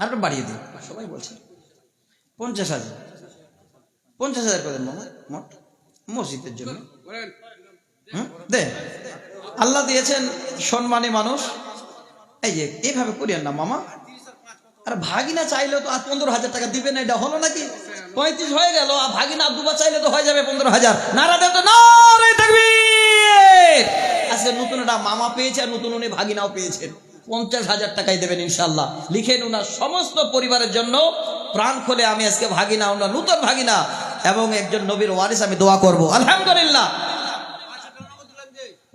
আরো বাড়িয়ে দিন, সবাই বলছে 50,000 50,000 করে মামা মোট মসজিদের জন্য দেন। আল্লাহ দিয়েছেন সম্মানী মানুষ, এই যে এইভাবে করিয়েন না মামা। আর ভাগিনা চাইলে তো আর 15,000 টাকা দিবেন, এটা হলো নাকি? 35 হয়ে গেল, আর ভাগিনা দুবার চাইলে তো হয়ে যাবে 15,000। নারা দেন তো, নারে তাকবীর। আজকে নতুন একটা মামা পেয়েছে, আর নতুন উনি ভাগিনাও পেয়েছেন। 50,000 টাকাই দেবেন ইনশাল্লাহ। লিখেন ওনার সমস্ত পরিবারের জন্য প্রাণ খুলে, আমি আজকে ভাগিনা, ওনার নতুন ভাগিনা এবং একজন নবীর ওয়ারিস আমি দোয়া করব আলহামদুলিল্লাহ।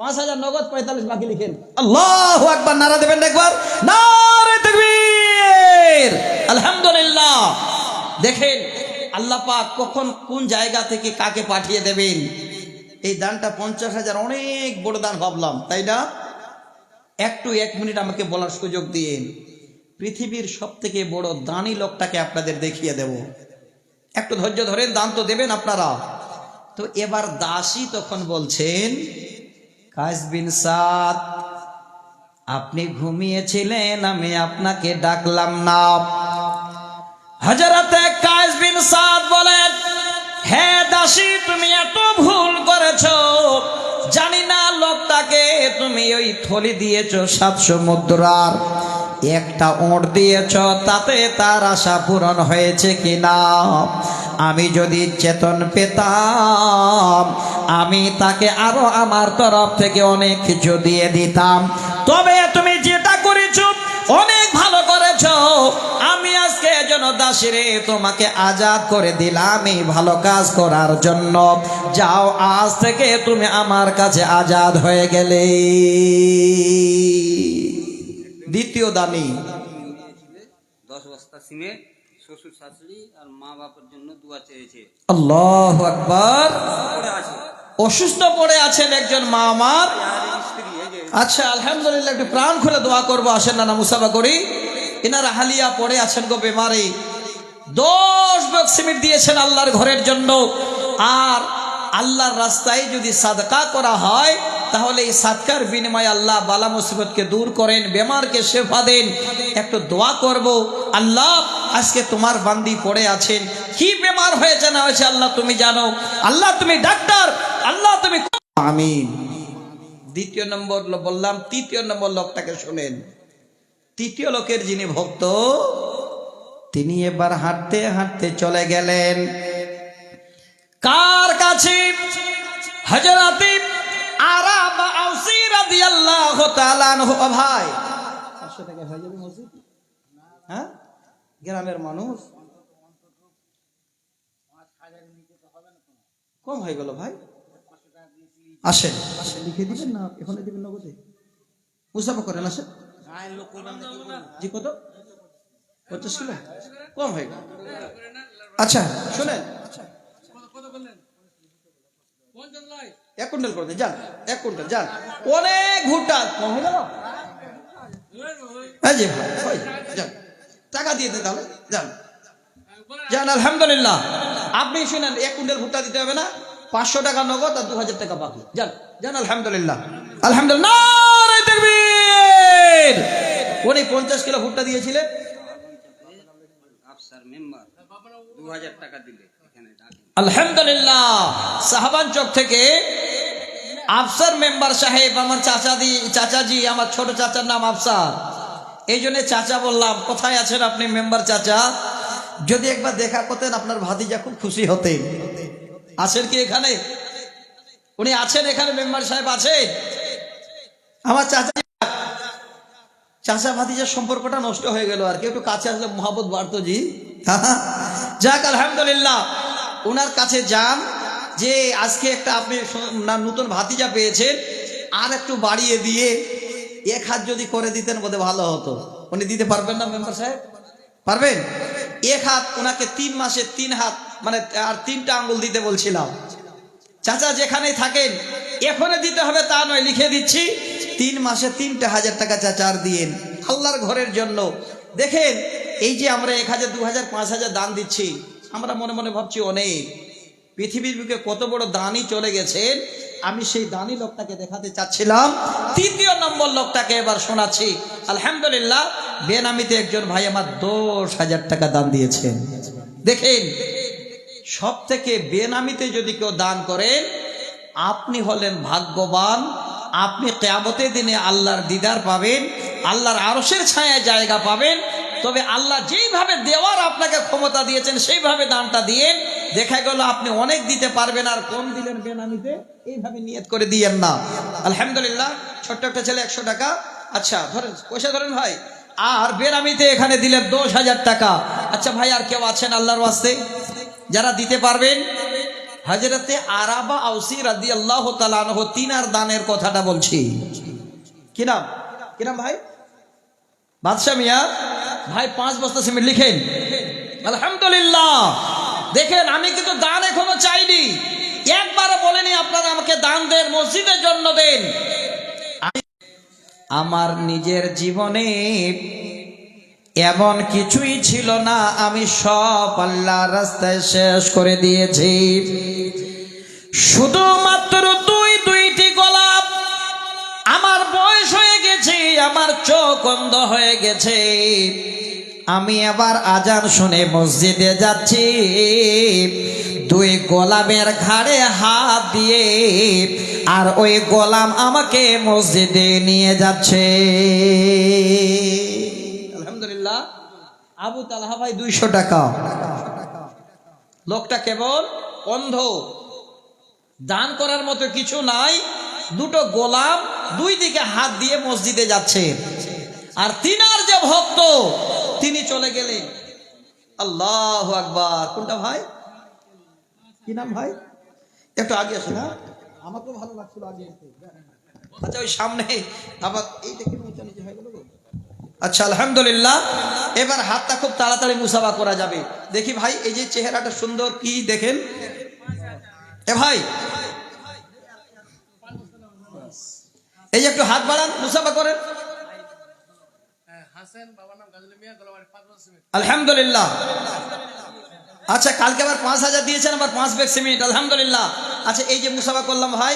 5,000 নগদ, 45 বাকি লিখেন। আল্লাহু আকবার, নারা দেবেন একবার, নারে তাকবীর আলহামদুলিল্লাহ। দেখেন আল্লাহ পাক কখন কোন জায়গা থেকে কাকে পাঠিয়ে দেবেন। এই দানটা 50,000 অনেক বড় দান ভাবলাম, তাই না? একটু 1 মিনিট আমাকে বলার সুযোগ দিন। পৃথিবীর সব থেকে বড় দানি লোকটাকে আপনাদের দেখিয়ে দেব। একটু ধৈর্য ধরেন, দান তো দেবেন আপনারা। তো এবার দাসী তখন বলছেন, কায়েস বিন সাদ, আপনি ঘুমিয়েছিলেন, আমি আপনাকে ডাকলাম না। হযরতে কায়েস বিন সাদ বলেন, হে দাসী, তুমি এত ভুল করেছো। জানি না লোকটাকে তুমি ওই থলি দিয়েছো 700 মুদ্রার, একটা ওঁট দিয়েছ, তাতে তার আশা পূরণ হয়েছে কিনা। আমি যদি চেতন পেতাম, আমি তাকে আরো আমার তরফ থেকে অনেক কিছু দিয়ে দিতাম। তবে তুমি যেটা করেছো অনেক ভালো করেছো। আমি আজকে যেন দাসীরে তোমাকে আজাদ করে দিলাম এই ভালো কাজ করার জন্য। যাও, আজ থেকে তুমি আমার কাছে আজাদ হয়ে গেলে। দ্বিতীয় দানি 10 বস্তা সিমেন্ট শ্বশুর শাশুড়ি আর মা বাবার জন্য দোয়া চেয়েছে। আল্লাহু আকবার। অসুস্থ পড়ে আছেন একজন মা আমার। আচ্ছা আলহামদুলিল্লাহ, একটু প্রাণ খুলে দোয়া করবো, আসেন না মুসাফা করি। এনারা হালিয়া পড়ে আছেন গো বেমারে। 10 বস্তা সিমেন্ট দিয়েছেন আল্লাহর ঘরের জন্য। আর আল্লাহর রাস্তায় যদি সাদকা করা হয়, তাহলে এই সাদকার বিনিময়ে আল্লাহ বালা মুসিবতকে দূর করেন, বেমারকে শেফা দেন। একটু দোয়া করব, আল্লাহ আজকে তোমার বান্দি পড়ে আছেন, কি বেমার হয়েছে না হয়েছে আল্লাহ তুমি জানো। আল্লাহ তুমি ডাক্তার, আল্লাহ তুমি। আমিন। দ্বিতীয় নম্বর বললাম, তৃতীয় নম্বর লোকটাকে শুনেন। তৃতীয় লোকের যিনি ভক্ত, তিনি এবার হাঁটতে হাঁটতে চলে গেলেন কার কাছে? হযরতে আরাব আউসী রাদিয়াল্লাহু তাআলা আনহু। ভাই 500 টাকা হয়ে যাবে মসজিদ? হ্যাঁ, গ্রামের মানুষ কম হয়ে গেল ভাই। আসেন আসেন, লিখে দিবেন না এখন দিবেন নগদে? মুসাফা করেন, আসেন। জি কত? 50 কিলো কম হয়ে গেল। আচ্ছা শুনেন, 1 কুইন্টাল করে দেন, যান 1 কুইন্টাল, যান। অনেক ভুট্টা কম হয়ে গেল। জি ভাই, যান, টাকা দিয়ে দেন তাহলে, যান যান। আলহামদুলিল্লাহ। আপনি শুনেন, 1 কুইন্টাল ভুট্টা দিতে হবে না, 500 টাকা নগদ আর 2000 টাকা বাকি। যান যান, আলহামদুলিল্লাহ আলহামদুলিল্লাহ। নারে তাকবীর। উনি 50 কিলো ভুট্টা দিয়েছিলেন। আফসার মেম্বার 2000 টাকা দিলে এখানে আলহামদুলিল্লাহ। সাহাবান চক থেকে আফসার মেম্বার সাহেব, আমার চাচাজি, আমার ছোট চাচার নাম আফসার, এই জন্য চাচা বললাম। কোথায় আছেন আপনি মেম্বার চাচা? যদি একবার দেখা করতেন আপনার ভাতিজা খুব খুশি হতেন। আছেন কি এখানে? উনি আছেন এখানে, মেম্বার সাহেব আছে। আমার চাচা ভাতিজার সম্পর্কটা নষ্ট হয়ে গেল আর কি, একটু কাছে আসলে মহব্বত বাড়তো জি। যাক আলহামদুলিল্লাহ, ওনার কাছে যান যে আজকে একটা আপনি নতুন ভাতিজা পেয়েছেন, আর একটু বাড়িয়ে দিয়ে 1 হাত যদি করে দিতেন বোধহয় ভালো হতো। উনি দিতে পারবেন না মেম্বার সাহেব? পারবেন? 1 হাত, ওনাকে 3 মাসে 3 হাত, মানে আর 3টা আঙ্গুল দিতে বলছিলাম। চাচা যেখানেই থাকেন এখনই দিতে হবে তা নয়, লিখে দিচ্ছি 3 মাসে 3,000 টাকা চাচার দিয়েন আল্লাহর ঘরের জন্য। দেখেন এই যে আমরা 1,000 2,000 5,000 দান দিচ্ছি, আমরা মনে মনে ভাবছি অনেক। পৃথিবীর বুকে কত বড় দানই চলে গেছেন, আমি সেই দানি লোকটাকে দেখাতে চাচ্ছিলাম। তৃতীয় নম্বর লোকটাকে এবার শোনাচ্ছি। আলহামদুলিল্লাহ, বেনামিতে একজন ভাই আমার 10,000 টাকা দান দিয়েছেন। দেখেন, সব থেকে বেনামিতে যদি কেউ দান করেন, আপনি হলেন ভাগ্যবান। আপনি কিয়ামতের দিনে আল্লাহর দিদার পাবেন, আল্লাহর আরশের ছায়ায় জায়গা পাবেন। তবে আল্লাহ যেইভাবে দেওয়ার আপনাকে ক্ষমতা দিয়েছেন সেইভাবে দানটা দিয়েন। দেখা গেল আপনি অনেক দিতে পারবেন আর কম দিলেন বেনামিতে, এইভাবে নিয়ত করে দিয়েন না। আলহামদুলিল্লাহ, ছোট্ট একটা ছেলে 100 টাকা, আচ্ছা ধরেন, পয়সা ধরেন ভাই, আর বেনামিতে এখানে দিলেন 10,000 টাকা। আচ্ছা ভাই, আর কেউ আছেন আল্লাহর ওয়াস্তে যারা দিতে পারবেন? হযরতে আরাবা আউসী রাদিয়াল্লাহু তাআলা আনহু তিনার দানের কথাটা বলছি। কি নাম, কি নাম ভাই? বাদশাহ মিয়া ভাই 5 বস্তা সিমেন্ট লিখেন। আলহামদুলিল্লাহ, দেখেন আমি কিন্তু দান এখনো চাইনি, একবারও বলেনি আপনারা আমাকে দান দেন, মসজিদের জন্য দেন। আমার নিজের জীবনে এমন কিছুই ছিল না, আমি সব আল্লাহর রাস্তায় শেষ করে দিয়েছি। শুধুমাত্র দুইটি গোলাপ। আমার বয়স হয়ে গেছে, আমার চোখ অন্ধ হয়ে গেছে, আমি আবার আজান শুনে মসজিদে যাচ্ছি। 2 গোলামের ঘাড়ে হাত দিয়ে আর ওই গোলাম আমাকে মসজিদে নিয়ে যাচ্ছে। আলহামদুলিল্লাহ, আবু তালহা ভাই 200 টাকা। লোকটা কেবল অন্ধ, দান করার মতো কিছু নাই। 2 গোলাম 2 দিকে হাত দিয়ে মসজিদে যাচ্ছে। আর তিনার যে ভক্ত, তিনি চলে গেলেন। আল্লাহু আকবার। কোনটা ভাই, কি নাম ভাই? একটু আগে আসুন। হ্যাঁ, আমাকেও ভালো লাগছিল আগে আসতে। আচ্ছা, ওই সামনে আবার এই দেখে নিচে নিচে হয়ে গেল। আচ্ছা আলহামদুলিল্লাহ, এবার হাতটা খুব তাড়াতাড়ি মুসাফা করা যাবে। দেখি ভাই, এই যে চেহারাটা সুন্দর, কি দেখেন এ ভাই, এই যে একটু হাত বাড়ান, মুসাফা করেন। আলহামদুলিল্লাহ। আচ্ছা, কালকে আবার 5,000 দিয়েছেন, আবার 5 ব্যাগ সিমেন্ট। আলহামদুলিল্লাহ। আচ্ছা, এই যে মুসাফা করলাম ভাই,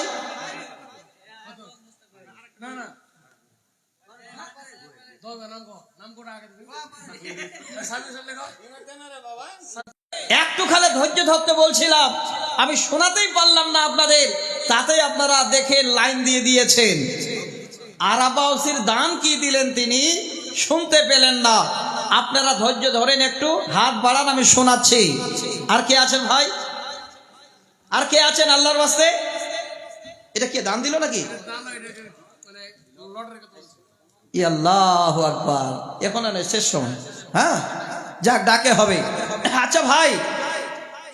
একটু খালে ধৈর্য ধরতে বলছিলাম, আমি শোনাতেই পারলাম না আপনাদের, তাতেই আপনারা দেখেন লাইন দিয়ে দিয়েছেন। আরাবা আউসীর দান কি দিলেন তিনি শুনতে পেলেন না। আপনারা ধৈর্য ধরেন, একটু হাত বাড়ান, আমি শোনাচ্ছি। আর কে আছেন ভাই, আর কে আছেন আল্লাহর ওয়াস্তে? এটা কে দান দিল নাকি? আল্লাহু আকবার। এখন না, শেষ সময়। হ্যাঁ, যাক, ডাকে হবে। আচ্ছা ভাই,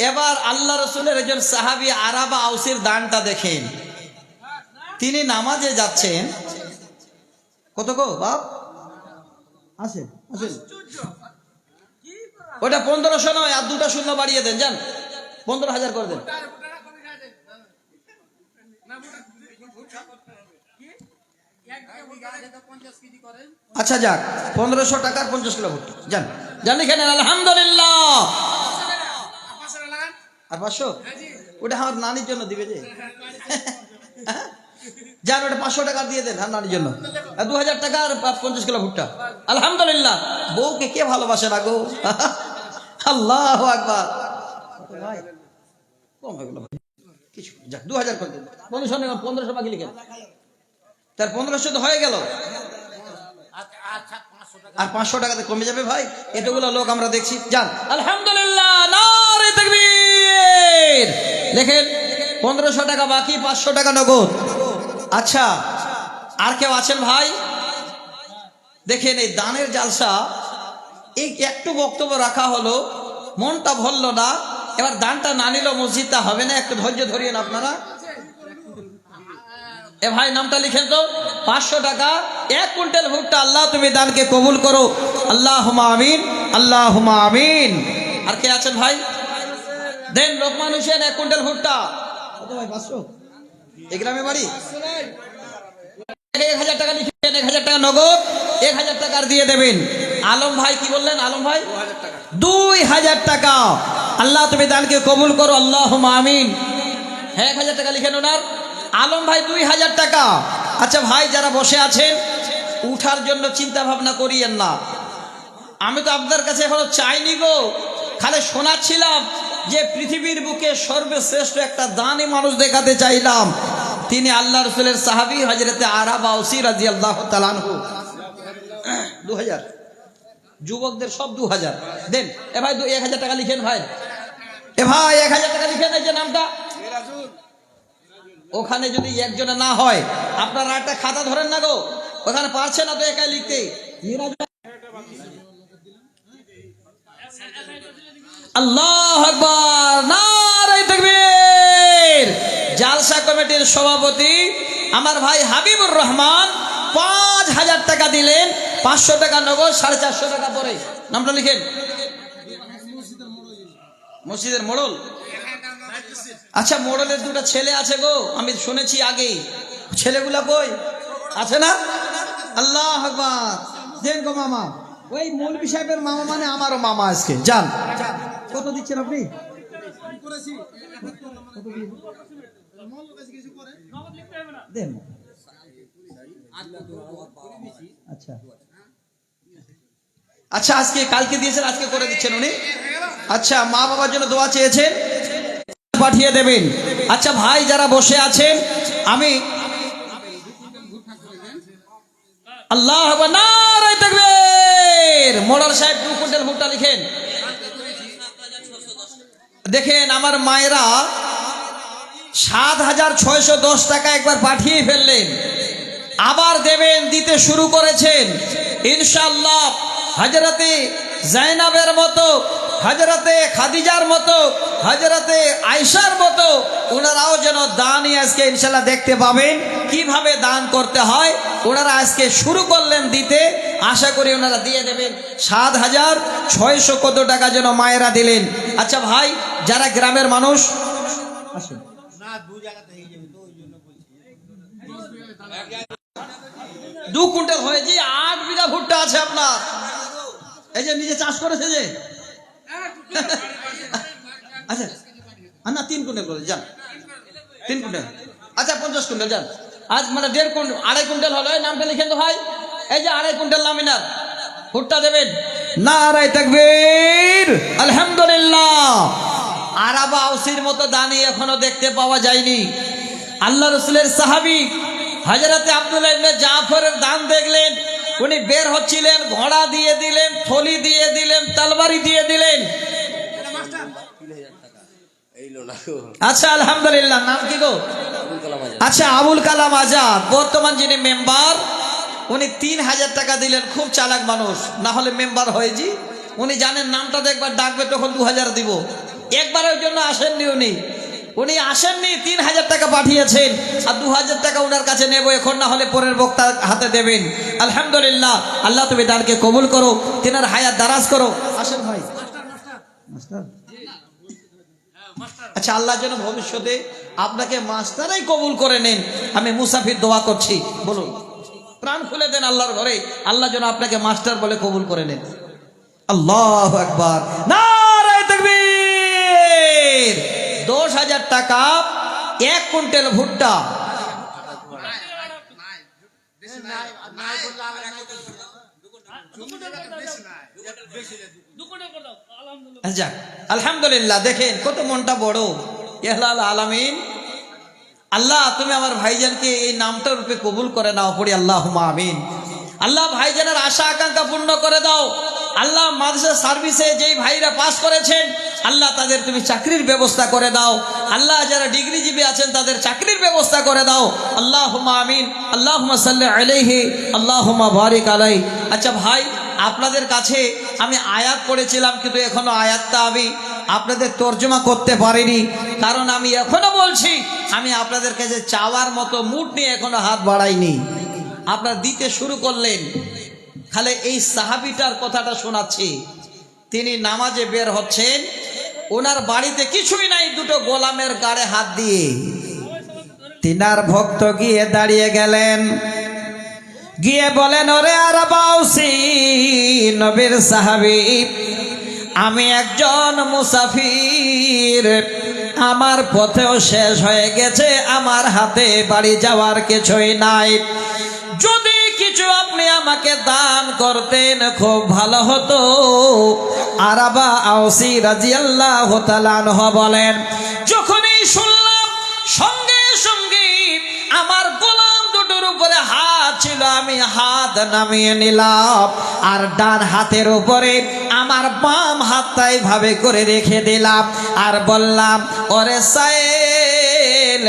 এবার আল্লাহ রসুলের একজন সাহাবী আরাবা আউসীর দানটা দেখেন। তিনি নামাজে যাচ্ছেন। কত গো বাপ? আসেন আসেন। ওটা 1500 নয়, আর 2টা শূন্য বাড়িয়ে দেন, যান 15,000 করে দেন। আচ্ছা যাক, 1500 টাকার 50 কিলো ভুট্টা, যান যান লিখে নেন। আলহামদুলিল্লাহ। আর 500 ওটা আমার নানির জন্য দিবে যে। যান, ওটা 500 টাকা দিয়ে দেন, হ্যাঁ নানির জন্য। 2000 টাকা আর 50 কিলো ভুট্টা। আলহামদুলিল্লাহ। বউকে কে ভালোবাসে না গো? আল্লাহু আকবার। ভাই কম হয়ে গেল কিছু, যাক 2000 করে দেন। 1500 বাকি লিখেন, তার 1500 তো হয়ে গেল। আর 500 টাকাতে কমে যাবে ভাই, এতগুলো লোক আমরা দেখছি। যান আলহামদুলিল্লাহ, নারে তাকবীর। দেখেন 1500 টাকা বাকি, 500 টাকা নগদ। আচ্ছা, আর কেউ আছেন ভাই? দেখেন এই দানের জালসা, এই একটু বক্তব্য রাখা হলো, মনটা ভরলো না। এবার দানটা না নিল মসজিদটা হবে না, একটু ধৈর্য ধরিয়েন আপনারা। এ ভাই নামটা লিখেন তো। 500 টাকা, 1 কুইন্টাল ভুট্টা। আল্লাহ তুমি দানকে কবুল করো, আল্লাহুম্মা আমিন, আল্লাহুম্মা আমিন। আর কে আছেন ভাই? দেন লোকমান হোসেন 1 কুইন্টাল ভুট্টা। কত ভাই? 500। এই গ্রামে বাড়ি। 1000 টাকা লিখেন, 1000 টাকা নগদ, 1000 টাকার দিয়ে দেবেন। আলম ভাই কি বললেন? আলম ভাই 2000 টাকা। আল্লাহ তুমি দানকে কবুল করো, আল্লাহুম্মা আমিন। হ্যাঁ, 1000 টাকা লিখেন ওনার। আলম ভাই 2000 টাকা। আচ্ছা ভাই যারা বসে আছেন উঠার জন্য চিন্তা ভাবনা করিয়েন না, আমি তো আপনার কাছে এখনো চাইনি গো, খালি শোনাচ্ছিলাম যে পৃথিবীর বুকে সর্বশ্রেষ্ঠ একটা দানি মানুষ দেখাতে চাইলাম, তিনি আল্লাহ রসুলের সাহাবী হযরতে আরাবা আউসী রাদিয়াল্লাহু তাআলা আনহু। 2000 যুবকদের সব 2000 দেন। এ ভাই 1000 টাকা লিখেন ভাই, এ ভাই 1000 টাকা লিখেন, এই যে নামটা। ওখানে যদি একজনে না হয় আপনারা একটা খাতা ধরেন না গো, ওখানে পারছে না তো একাই লিখতে। আল্লাহু আকবার, নারে তাকবীর। জালসা কমিটির সভাপতি আমার ভাই হাবিবুর রহমান 5000 টাকা দিলেন, 500 টাকা নগদ, 450 টাকা পরে। নামটা লিখেন। মসজিদের মোড়ল। আচ্ছা মোড়লের দুটো ছেলে আছে গো, আমি শুনেছি আগেই, ছেলেগুলা কই আছে না? আল্লাহু আকবার, দেন গো মামা। ওই মৌলভী সাহেবের মামা মানে আমারও মামা। আজকে যান, কত দিচ্ছেন আপনি? দেন। আচ্ছা আচ্ছা, আজকে কালকে দিয়েছেন, আজকে করে দিচ্ছেন উনি। আচ্ছা, মা বাবার জন্য দোয়া চেয়েছেন, পাঠিয়ে দেবেন। আচ্ছা ভাই যারা বসে আছেন, আমি আল্লাহু আকবার, নারে তাকবীর। মোড়ল সাহেব 2 কুইন্টাল ভুট্টা লিখেন। দেখেন আমার মায়েরা 7610 টাকা একবার পাঠিয়ে ফেললেন, আবার দেবেন, দিতে শুরু করেছেন। ইনশাআল্লাহ হযরতে জাইনাবের মতো, হযরতে খাদিজার মতো, হযরতে আয়েশার মতো ওনারাও যেন দানই আজকে ইনশাআল্লাহ দেখতে পাবেন কিভাবে দান করতে হয়। ওনারা আজকে শুরু করলেন দিতে, আশা করি ওনারা দিয়ে দেবেন। 7600 কত টাকা যেন মায়েরা দিলেন। আচ্ছা ভাই যারা গ্রামের মানুষ আসুন, 2 কুইন্টাল হয়েছে, 8 বিঘা ভুট্টা আছে আপনার, এই যে নিজে চাষ করেছে যে। আচ্ছা না, 3 কুইন্টাল করে যান, 3 কুইন্টাল। আচ্ছা 50 কুইন্টাল যান। আজ মানে 1.5 কুইন্টাল, 2.5 কুইন্টাল হলো। নামটা লিখেন তো ভাই, এই যে 2.5 কুইন্টাল নামিনার ভুট্টা দেবেন। নারে তাকবীর, আলহামদুলিল্লাহ। আরাবা আউসীর মতো দানি এখনো দেখতে পাওয়া যায়নি। আল্লাহ রসুলের সাহাবী হযরতে আব্দুল্লাহ ইবনে জাফরের দান দেখলেন, উনি বের হচ্ছিলেন, ঘোড়া দিয়ে দিলেন, থলি দিয়ে দিলেন, তলবারি দিয়ে দিলেন। আচ্ছা আলহামদুলিল্লাহ, নাম কি গো? আচ্ছা আবুল কালাম আজাদ, বর্তমান যিনি মেম্বার, উনি 3000 টাকা দিলেন। খুব চালাক মানুষ, না হলে মেম্বার হয়েছি। উনি জানেন নামটা একবার ডাকবে তখন 2000 দিব। একবারের জন্য আসেননি উনি, উনি আসেননি, 3000 টাকা পাঠিয়েছেন, আর 2000 টাকা ওনার কাছে নেব এখন, না হলে পরের বক্তার হাতে দেবেন। আলহামদুলিল্লাহ, আল্লাহ তুমি দানকে কবুল করো, তিনার হায়াত দারাজ করো। আসেন ভাই। আচ্ছা আল্লাহ যেন ভবিষ্যতে আপনাকে মাস্টারাই কবুল করে নেন, আমি মুসাফির দোয়া করছি। বলুন, প্রাণ খুলে দেন আল্লাহর ঘরে, আল্লাহ যেন আপনাকে মাস্টার বলে কবুল করে নেন। আল্লাহু আকবার, নারে তাকবীর। 10000 টাকা, 1 কুইন্টাল ভুট্টা। যাক আলহামদুলিল্লাহ, দেখেন কত মনটা বড়। ইহলাল আলামিন, আল্লাহ তুমি আমার ভাইজানকে এই নামটা রূপে কবুল করে নাও, পড়ি আল্লাহুম্মা আমিন। আল্লাহ ভাইজানের আশা আকাঙ্ক্ষা পূর্ণ করে দাও। আল্লাহ মাদ্রাসা সার্ভিসে যেই ভাইরা পাস করেছেন, আল্লাহ তাদের তুমি চাকরির ব্যবস্থা করে দাও। আল্লাহ যারা ডিগ্রিজীবী আছেন তাদের চাকরির ব্যবস্থা করে দাও। আল্লাহুম্মা আমিন। আল্লাহুম্মা সাল্লি আলাইহি, আল্লাহুম্মা বারিক আলাইহি। আচ্ছা ভাই, আপনাদের কাছে আমি আয়াত পড়েছিলাম, কিন্তু এখনো আয়াতটা আমি আপনাদের তর্জমা করতে পারিনি, কারণ আমি এখনো বলছি আমি আপনাদের কাছে চাওয়ার মতো মুড নিয়ে এখনো হাত বাড়াইনি। আপনারা দিতে শুরু করলেন, খালি এই সাহাবীটার কথাটা শোনাচ্ছি। তিনি নামাজে বের হচ্ছেন, ওনার বাড়িতে কিছুই নাই, 2টো গোলামের গাড়ে হাত দিয়ে। তিনার ভক্ত গিয়ে দাঁড়িয়ে গেলেন, গিয়ে বলেন, ওরে আরাবা আউসী, নবীর সাহাবী, আমি একজন মুসাফির, আমার পথেও শেষ হয়ে গেছে, আমার হাতে বাড়ি যাওয়ার কিছুই নাই। যদি কিছু আপনি আমাকে দান করতেন খুব ভালো হতো। আরাবা আওসি রাদিয়াল্লাহু তাআলা আনহু বলেন, যখনই শুনলাম সঙ্গে সঙ্গে আমার গোলাম দুটোর উপরে হাত ছিল, আমি হাত নামিয়ে নিলাম আর ডান হাতের উপরে আমার বাম হাতটা এইভাবে করে রেখে দিলাম আর বললাম, ওরে সাইল,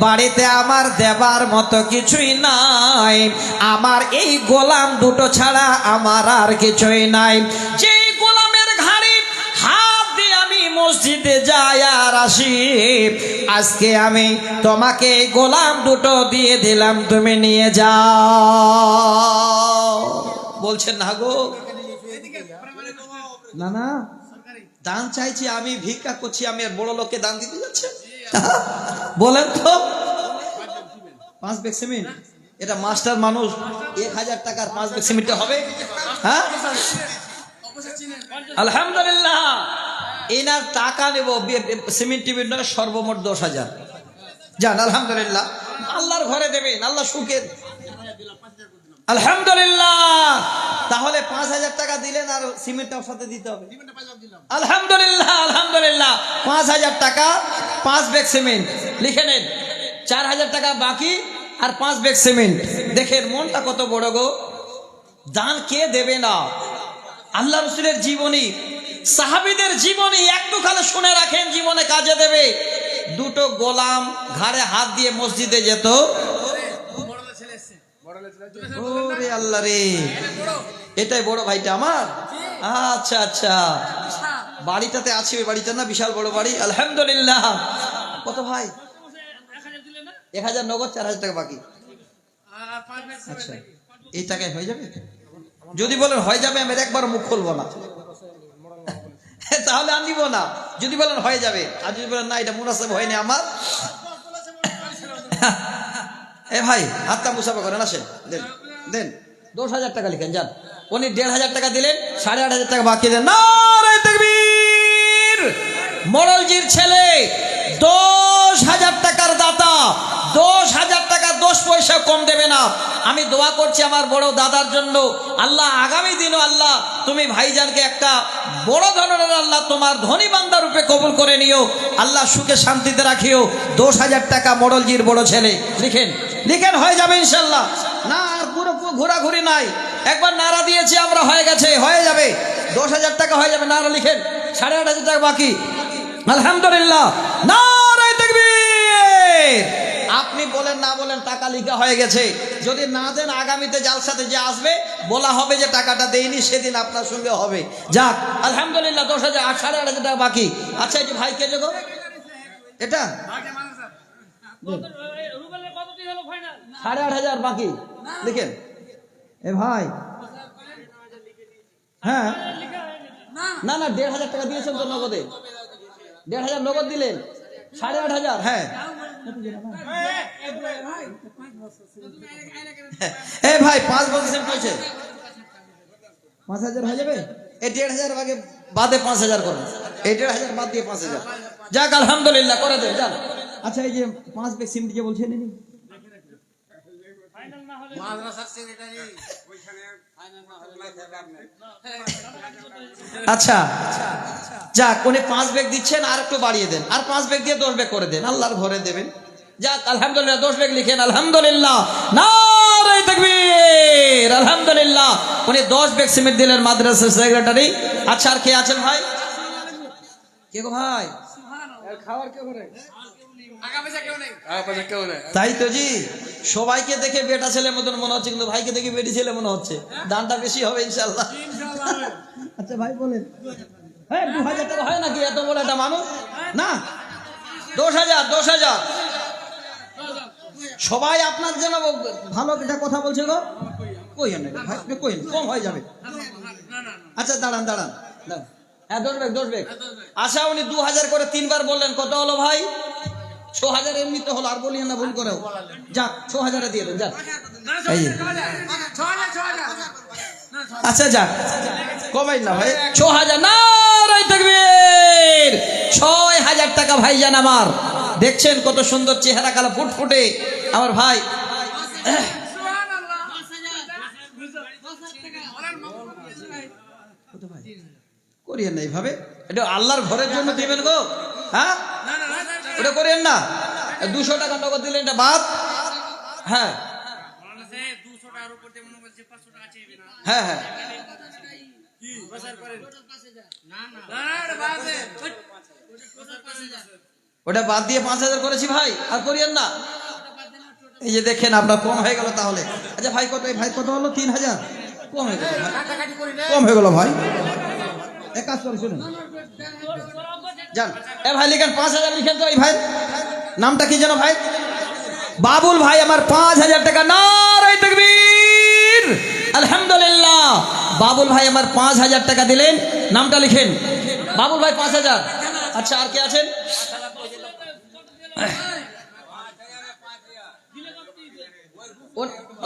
বাড়িতে আমার দেবার মতো কিছুই নাই, আমার এই গোলাম দুটো ছাড়া আমার আর কিছুই নাই। যে গোলামের ঘাড়ি হাত দিয়ে আমি মসজিদে যাই আর আসি, আজকে আমি তোমাকে এই গোলাম দুটো দিয়ে দিলাম, তুমি নিয়ে যাও। বলছেন না গো, না না দান চাইছি, আমি ভিক্ষা করছি, আমি আর বড় লোককে দান দিতে যাচ্ছে? বলেন তো, 5 ব্যাগ সিমেন্ট, এটা মাস্টার মানুষ, 1000 টাকার 5 ব্যাগ সিমেন্ট হবে? হ্যাঁ, আলহামদুলিল্লাহ। এনার টাকা নেব সিমেন্ট টিমেন্ট নয়, সর্বমোট 10,000 যান। আলহামদুলিল্লাহ, আল্লাহর ঘরে দেবেন, আল্লাহ সুখের। আলহামদুলিল্লাহ, তাহলে 5,000 টাকা দিলেন আর সিমেন্টটাও সাথে দিতে হবে। আলহামদুলিল্লাহ, আলহামদুলিল্লাহ, 5,000 টাকা 5 ব্যাগ সিমেন্ট লিখে নেন, 4,000 টাকা বাকি আর 5 ব্যাগ সিমেন্ট। দেখেন মনটা কত বড় গো। দান কে দেবে না? আল্লাহ রাসূলের জীবনী, সাহাবীদের জীবনী একটু খালি শুনে রাখেন, জীবনে কাজে দেবে। দুটো গোলাম ঘাড়ে হাত দিয়ে মসজিদে যেত। ওরে আল্লাহ রে, এটাই বড় ভাইটা আমার। আচ্ছা আচ্ছা, বাড়িটাতে আছে, ওই বাড়িটা না বিশাল বড় বাড়ি। আলহামদুলিল্লাহ। কত ভাই? 1000 নগদ, 4,000 টাকা বাকি। আচ্ছা, এই টাকায় হয়ে যাবে? যদি বলেন হয়ে যাবে, আমি একবার মুখ খুলবো না, তাহলে আমি নিব না। যদি বলেন হয়ে যাবে, আর যদি বলেন না এটা মুনাসাব হয়নি আমার, এ ভাই হাতটা মুসাফা করেন, আসেন দেন দেন। 10,000 টাকা লিখেন, যান। উনি 1,500 টাকা দিলেন, 8,500 টাকা বাকি দেন। নারে তাকবীর! মোড়লজির ছেলে 10,000 টাকার দাতা, 10,000 টাকা 10 পয়সা কম দেবে না। আমি দোয়া করছি আমার বড় দাদার জন্য, আল্লাহ আগামী দিনও আল্লাহ তুমি ভাইজানকে একটা বড় ধরনের আল্লাহ তোমার ধনী বান্দা রূপে কবুল করে নিও, আল্লাহ সুখে শান্তিতে রাখিও। 10,000 টাকা মোড়লজির বড় ছেলে লিখেন, লিখেন, হয়ে যাবে ইনশাল্লাহ। না আর পুরো ঘোরাঘুরি নাই, একবার নারা দিয়েছি আমরা, হয়ে গেছে, হয়ে যাবে। 10,000 টাকা হয়ে যাবে, নারা লিখেন। 8,500 টাকা বাকি। আলহামদুলিল্লাহ, নারে তাকবীর! আপনি বলেন না বলেন, টাকা লিখা হয়ে গেছে। যদি না দেন, আগামীতে জালসাতে যে আসবে বলা হবে যে টাকাটা দেইনি, সেদিন আপনার সঙ্গে হবে। যাক আলহামদুলিল্লাহ, 10,000 আর 8,500 টাকা বাকি। আচ্ছা, এই যে ভাই কে যোগ এটা 8,500 বাকি লিখেন। এ ভাই, হ্যাঁ না না 1,500 টাকা দিয়েছেন তো নগদে, 1,500 নগদ দিলেন, 8,500। হ্যাঁ এ ভাই 5% কইছে 5,000 হয়ে যাবে। এই 1,500 আগে বাদে 5,000 করুন, এই 1,500 বাদ দিয়ে 5,000। যাক আলহামদুলিল্লাহ, করে দেন, যান। আচ্ছা, এই যে 5 ব্যাগ সিমেন্ট যে বলছেন, আচ্ছা যাক, উনি 5 ব্যাগ দিচ্ছেন, আর একটু বাড়িয়ে দেন, আর 5 ব্যাগ দিয়ে 10 ব্যাগ করে দেন, আল্লাহর ঘরে দেবেন। যাক আলহামদুলিল্লাহ, 10 ব্যাগ লিখেন। আলহামদুলিল্লাহ, নারে তাকবীর! আলহামদুলিল্লাহ, উনি 10 ব্যাগ সিমেন্ট দিলেন, মাদ্রাসা সেক্রেটারি। আচ্ছা, আর কে আছেন ভাই? কে গো ভাই? খাওয়ার কেউ নেই, তাই তো জি। সবাইকে দেখে বেটা ছেলে মতন মনে হচ্ছে, কিন্তু ভাইকে দেখে বেটি ছেলে মনে হচ্ছে। দানটা বেশি হবে ইনশাআল্লাহ। আচ্ছা ভাই বলেন, হ্যাঁ 2,000 টাকা হয় নাকি এত বড় একটা মানুষ? না, 10,000। সবাই আপনার জন্য ভালো একটা কথা বলছে গো। কই না ভাই, কই কম হয়ে যাবে। আচ্ছা দাঁড়ান দাঁড়ান দাঁড়ান, হ্যাঁ 10 ব্যাগ। আচ্ছা, উনি 2,000 করে 3 বার বললেন, কত হলো ভাই? 6,000 এমনিতে হলো, আর বলিয়েন না ভুল করেও। যাক 6,000 দিয়ে দেন, যাক। আচ্ছা যাক, কমাই না ভাই, 6,000। নারে তাকবীর! 6,000 টাকা ভাইজান আমার। দেখছেন কত সুন্দর চেহারা কালো ফুটফুটে আমার ভাই। করিয়েন না এইভাবে, এটা আল্লাহর ঘরের জন্য দিবেন গো। হ্যাঁ ওটা করিয়েন না। 200 টাকা নগদ দিলেন, এটা বাদ। হ্যাঁ হ্যাঁ হ্যাঁ ওটা বাদ দিয়ে 5,000 করেছি ভাই, আর করিয়েন না। এই যে দেখেন আপনার কম হয়ে গেল তাহলে। আচ্ছা ভাই কত, ভাই কত হলো? 3,000 কম হয়ে গেল, কম হয়ে গেল ভাই। এক কাজ করে শুনুন, যান এ ভাই লিখেন 5,000 লিখেন তো। এই ভাই নামটা কি যেন ভাই? বাবুল ভাই আমার 5,000 টাকা। নারে তাকবীর, আলহামদুলিল্লাহ। বাবুল ভাই আমার 5,000 টাকা দিলেন। নামটা লিখেন, বাবুল ভাই 5,000। আচ্ছা আর কে আছেন?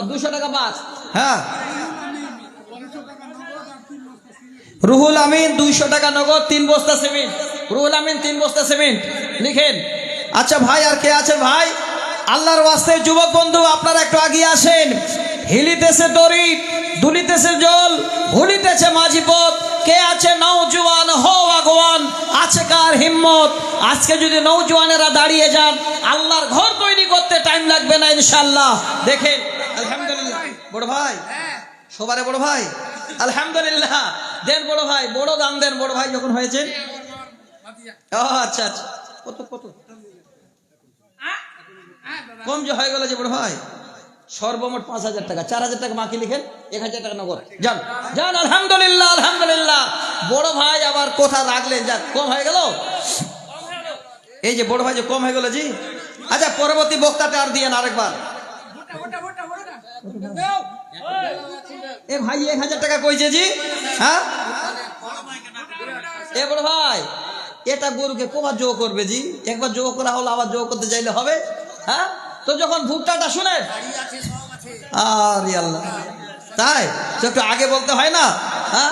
200 টাকা বাস। হ্যাঁ রুহুল আমিন 200 টাকা নগদ, 3 বস্তা সিমেন্ট। রুহুল আমিন 3 বস্তা সিমেন্ট লিখেন। আচ্ছা ভাই আর কে আছেন ভাই? আল্লাহর ওয়াস্তে যুবক বন্ধু আপনারা একটু আগিয়ে আসেন। হিলিতেছে দড়ি, দুলিতেছে জল, ভুলিতেছে মাঝি পথ। কে আছে নওজোয়ান হো আগুয়ান, আছে কার হিম্মত? আজকে যদি নওজোয়ানেরা দাঁড়িয়ে যান, আল্লাহর ঘর তৈরি করতে টাইম লাগবে না ইনশাআল্লাহ। দেখেন আলহামদুলিল্লাহ। বড় ভাই সবারে বড় ভাই আলহামদুলিল্লাহ দেন। বড় ভাই বড় দান দেন। বড় ভাই যখন হয়েছে। ও আচ্ছা আচ্ছা, কত কত কম যে হয়ে গেল যে বড় ভাই। সর্বমোট 5,000 টাকা। 4,000 টাকা বাকি লিখেন, 1,000 টাকা নগদ। যান যান আলহামদুলিল্লাহ আলহামদুলিল্লাহ। বড় ভাই আবার কোথা রাখলেন? যাক কম হয়ে গেল। এই যে বড় ভাই যে কম হয়ে গেল জি। আচ্ছা পরবর্তী বক্তাটা আর দিয়ে আরেকবার। এ ভাই 1,000 টাকা কইছে জি। হ্যাঁ এ বড় ভাই এটা গরুকে কবার যোগ করবে জি? একবার যোগ করা হলো, আবার যোগ করতে চাইলে হবে? হ্যাঁ তো যখন ভুট্টাটা শুনেন, আরে আল্লাহ, তাই তো একটু আগে বলতে হয় না? হ্যাঁ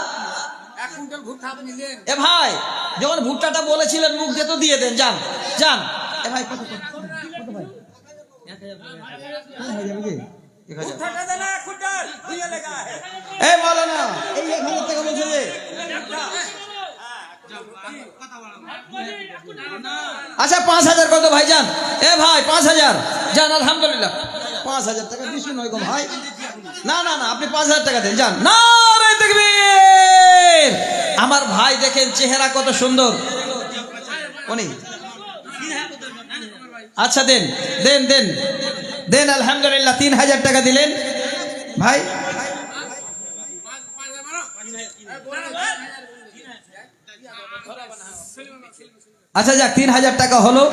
এ ভাই যখন ভুট্টাটা বলেছিলেন মুখ দিয়ে তো দিয়ে দেন। যান যান এ ভাই কত কত ভাই? 1,000 এই মাওলানা এই 1,000 টাকা বলছে যে। আচ্ছা 5,000 কত ভাই? যান এ ভাই 5,000 যান আলহামদুলিল্লাহ। 5,000 টাকা বেশি নয় গো ভাই। না না না আপনি 5,000 টাকা দেন। যান নারে তাকবীর। আমার ভাই দেখেন চেহারা কত সুন্দর। উনি আচ্ছা দেন দেন দেন দেন আলহামদুলিল্লাহ। 3,000 টাকা দিলেন ভাই। আচ্ছা যাক 3,000 টাকা হলো।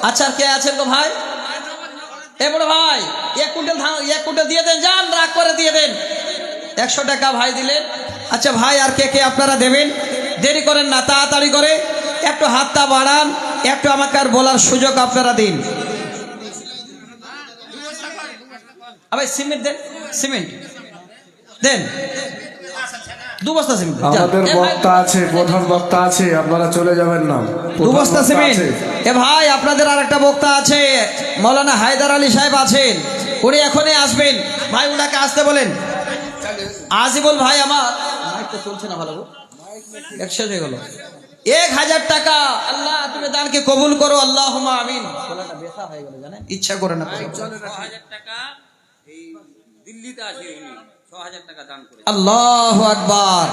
আচ্ছা কে আছেন গো ভাই? এ বড় ভাই 1 কুইন্টাল ধান 1 কুইন্টাল দিয়ে দেন। যান রাগ করে দিয়ে দেন। 100 টাকা ভাই দিলেন। আচ্ছা ভাই আর কে কে আপনারা দেবেন? দেরি করেন না, তাড়াতাড়ি করে একটু হাতটা বাড়ান, একটু আমাকে আর বলার সুযোগ আপনারা দিন। আবার সিমেন্ট দেন, সিমেন্ট দেন 2 বস্তা সিমেন্ট। আমাদের বক্তা আছে, প্রধান বক্তা আছে, আপনারা চলে যাবেন না। 2 বস্তা সিমেন্ট। এ ভাই আপনাদের আর একটা বক্তা আছে, মৌলানা হায়দার আলী সাহেব আছেন, উনি এখনই আসবেন। ভাই উনাকে আসতে বলেন। আজিবুল ভাই আমার মাইকটা চলছে না ভালো, একশো হয়ে গেল। 1,000 টাকা। আল্লাহ তুমি দানকে কবুল করো, আল্লাহুম্মা আমিন। গলাটা ব্যথা হয়ে গেল জানেন, ইচ্ছা করে না। 6,000 টাকা এই দিল্লিতে আছে, 6,000 টাকা দান করে। আল্লাহু আকবার।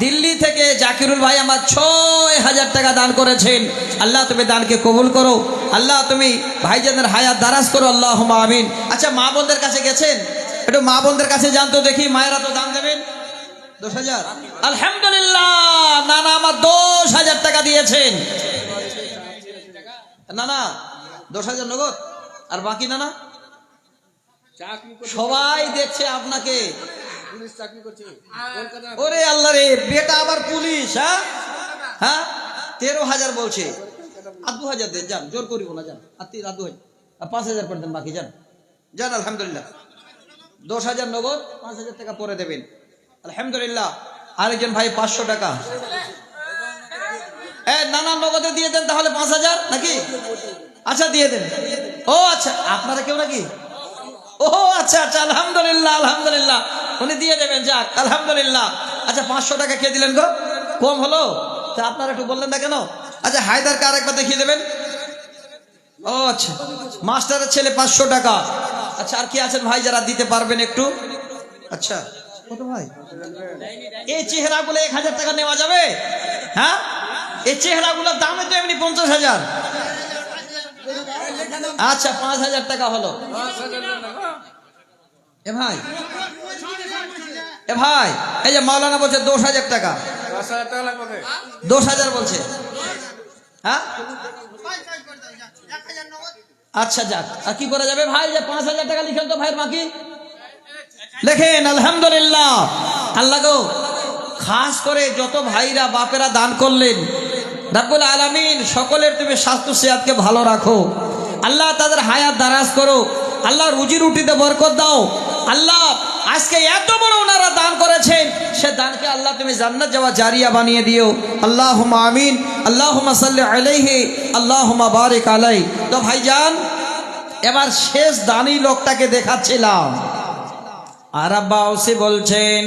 দিল্লি থেকে জাকিরুল ভাই আমার 6,000 টাকা দান করেছেন। আল্লাহ তুমি দানকে কবুল করো, আল্লাহ তুমি ভাইজানের হায়াত দারাজ করো, আল্লাহুম্মা আমিন। আচ্ছা মা বোনদের কাছে গেছেন, একটু মা বোনদের কাছে যান তো দেখি, মায়েরা তো দান দেবেন। 10,000 আলহামদুলিল্লাহ। না না আমার 10,000 টাকা দিয়েছেন। না না 10,000 নগদ, আর বাকি না না সবাই দেখছে আপনাকে। ওরে আল্লাহ রে, বেটা আবার পুলিশ। হ্যাঁ হ্যাঁ 13,000 বলছে, আর 2,000 দেন। যান জোর করিব না, যান আর 2,000 আর 5,000 করে দেন বাকি। যান যান আলহামদুলিল্লাহ। 10,000 নগদ, 5,000 টাকা পরে দেবেন আলহামদুলিল্লাহ। আরেকজন ভাই 500 টাকা। নানা নগদে দিয়ে দেন তাহলে 5,000 নাকি? আচ্ছা দিয়ে দেন। ও আচ্ছা আপনারা কেউ নাকি? ও আচ্ছা আচ্ছা, আলহামদুলিল্লাহ আলহামদুলিল্লাহ, উনি দিয়ে দেবেন, যাক আলহামদুলিল্লাহ। আচ্ছা 500 টাকা কে দিলেন গো? কম হলো তা আপনারা একটু বললেন না কেন? আচ্ছা হায়দারকে আরেকবার দেখিয়ে দেবেন। ও আচ্ছা, মাস্টারের ছেলে 500 টাকা। আচ্ছা আর কি আছেন ভাই যারা দিতে পারবেন একটু? আচ্ছা কত ভাই? এই চেহারাগুলো 1,000 টাকা নেওয়া যাবে? হ্যাঁ, এই চেহারাগুলোর দামে তো এমনি 50,000। আচ্ছা 5,000 টাকা হলো। এ ভাই এই যে মাওলানা বলছে 10,000 টাকা। 10,000 বলছে। হ্যাঁ আচ্ছা যাক, আর কি করা যাবে ভাই? যে 5,000 টাকা লিখেন তো ভাইয়ের বাকি লেখেন। আলহামদুলিল্লাহ। আল্লাহ গো, খাস করে যত ভাইরা বাপেরা দান করলেন, রাব্বুল আলামিন সকলের তুমি স্বাস্থ্য সেহাতকে ভালো রাখো আল্লাহ, তাদের হায়াত দারাজ করো আল্লাহ, রুজি রুটিতে বরকত দাও আল্লাহ। আজকে এত বড় ওনারা দান করেছেন, সে দানকে আল্লাহ তুমি জান্নাত যাওয়া জারিয়া বানিয়ে দিও। আল্লাহুম্মা আমিন। আল্লাহুম্মা সাল্লি আলাইহি আল্লাহুম্মা বারিক আলাইহি। তো ভাইজান এবার শেষ দানি লোকটাকে দেখাচ্ছিলাম। আর আব্বা ওসি বলছেন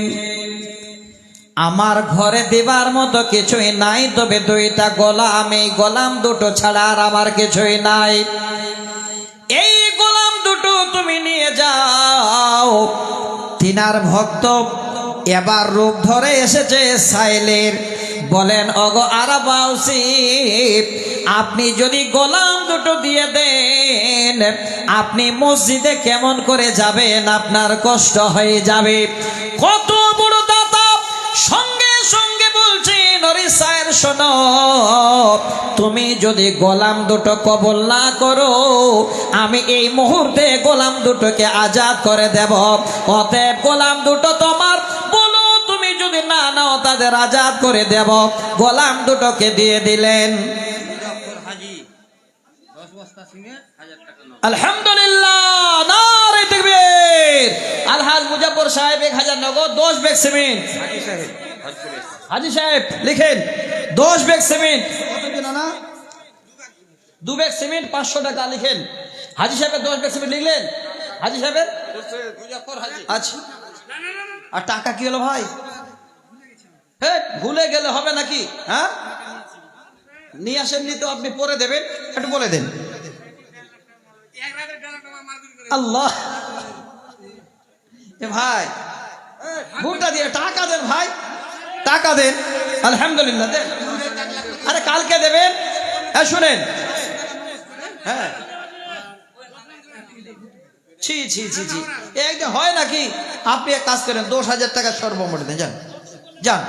আমার ঘরে দেবার মতো কিছুই নাই, তবে 2টা গোলাম, এই গোলাম দুটো ছাড়া আর আমার কিছুই নাই। এই গোলাম দুটো তুমি নিয়ে যাও। তিনার ভক্ত এবার রূপ ধরে এসেছে সাইলের। বলেন ওগো আরাবা ওসি, আপনি যদি গোলাম দুটো দিয়ে দেন, আপনি মসজিদে কেমন করে যাবেন? আপনার কষ্ট হয়ে যাবে। কত বড় দাতা! সঙ্গে সঙ্গে বলছি নরি সাহেব শোনো, তুমি যদি গোলাম দুটো কবুল না করো, আমি এই মুহূর্তে গোলাম দুটোকে আজাদ করে দেব। অতএব গোলাম দুটো তোমার, বলো তুমি যদি না নাও তাদের আজাদ করে দেব। গোলাম দুটোকে দিয়ে দিলেন। হাজি 10 বস্তা সিমে 1,000 টাকা নাও। আলহামদুলিল্লাহ, নারে তাকবীর। আলহাজ মুজাফফর সাহেব 1,000 নগদ, 10 ব্যাগ সিমেন্ট। হাজি সাহেব হজপুরে হাজি সাহেব লিখেন 10 ব্যাগ সিমেন্ট। কত দিন না? 2 ব্যাগ সিমেন্ট 500 টাকা লিখেন। হাজি সাহেবের 10 ব্যাগ সিমেন্ট লিখলেন। হাজি সাহেবের মুজাফফর হাজি। আচ্ছা, আর টাকা কি হলো ভাই? হ্যাঁ ভুলে গেলে হবে নাকি? হ্যাঁ নিয়ে আসেননি তো, আপনি পরে দেবেন, একটু বলে দেন। আল্লাহ, এ ভাই ভুলটা দিয়ে টাকা দেন ভাই, টাকা দেন। আলহামদুলিল্লাহ দেন। আরে কালকে দেবেন। হ্যাঁ শুনেন, হ্যাঁ ছি ছি ছি ছি, একদিন হয় নাকি? আপনি এক কাজ করেন, 10,000 টাকা সর্বমোট দেন, যান যান।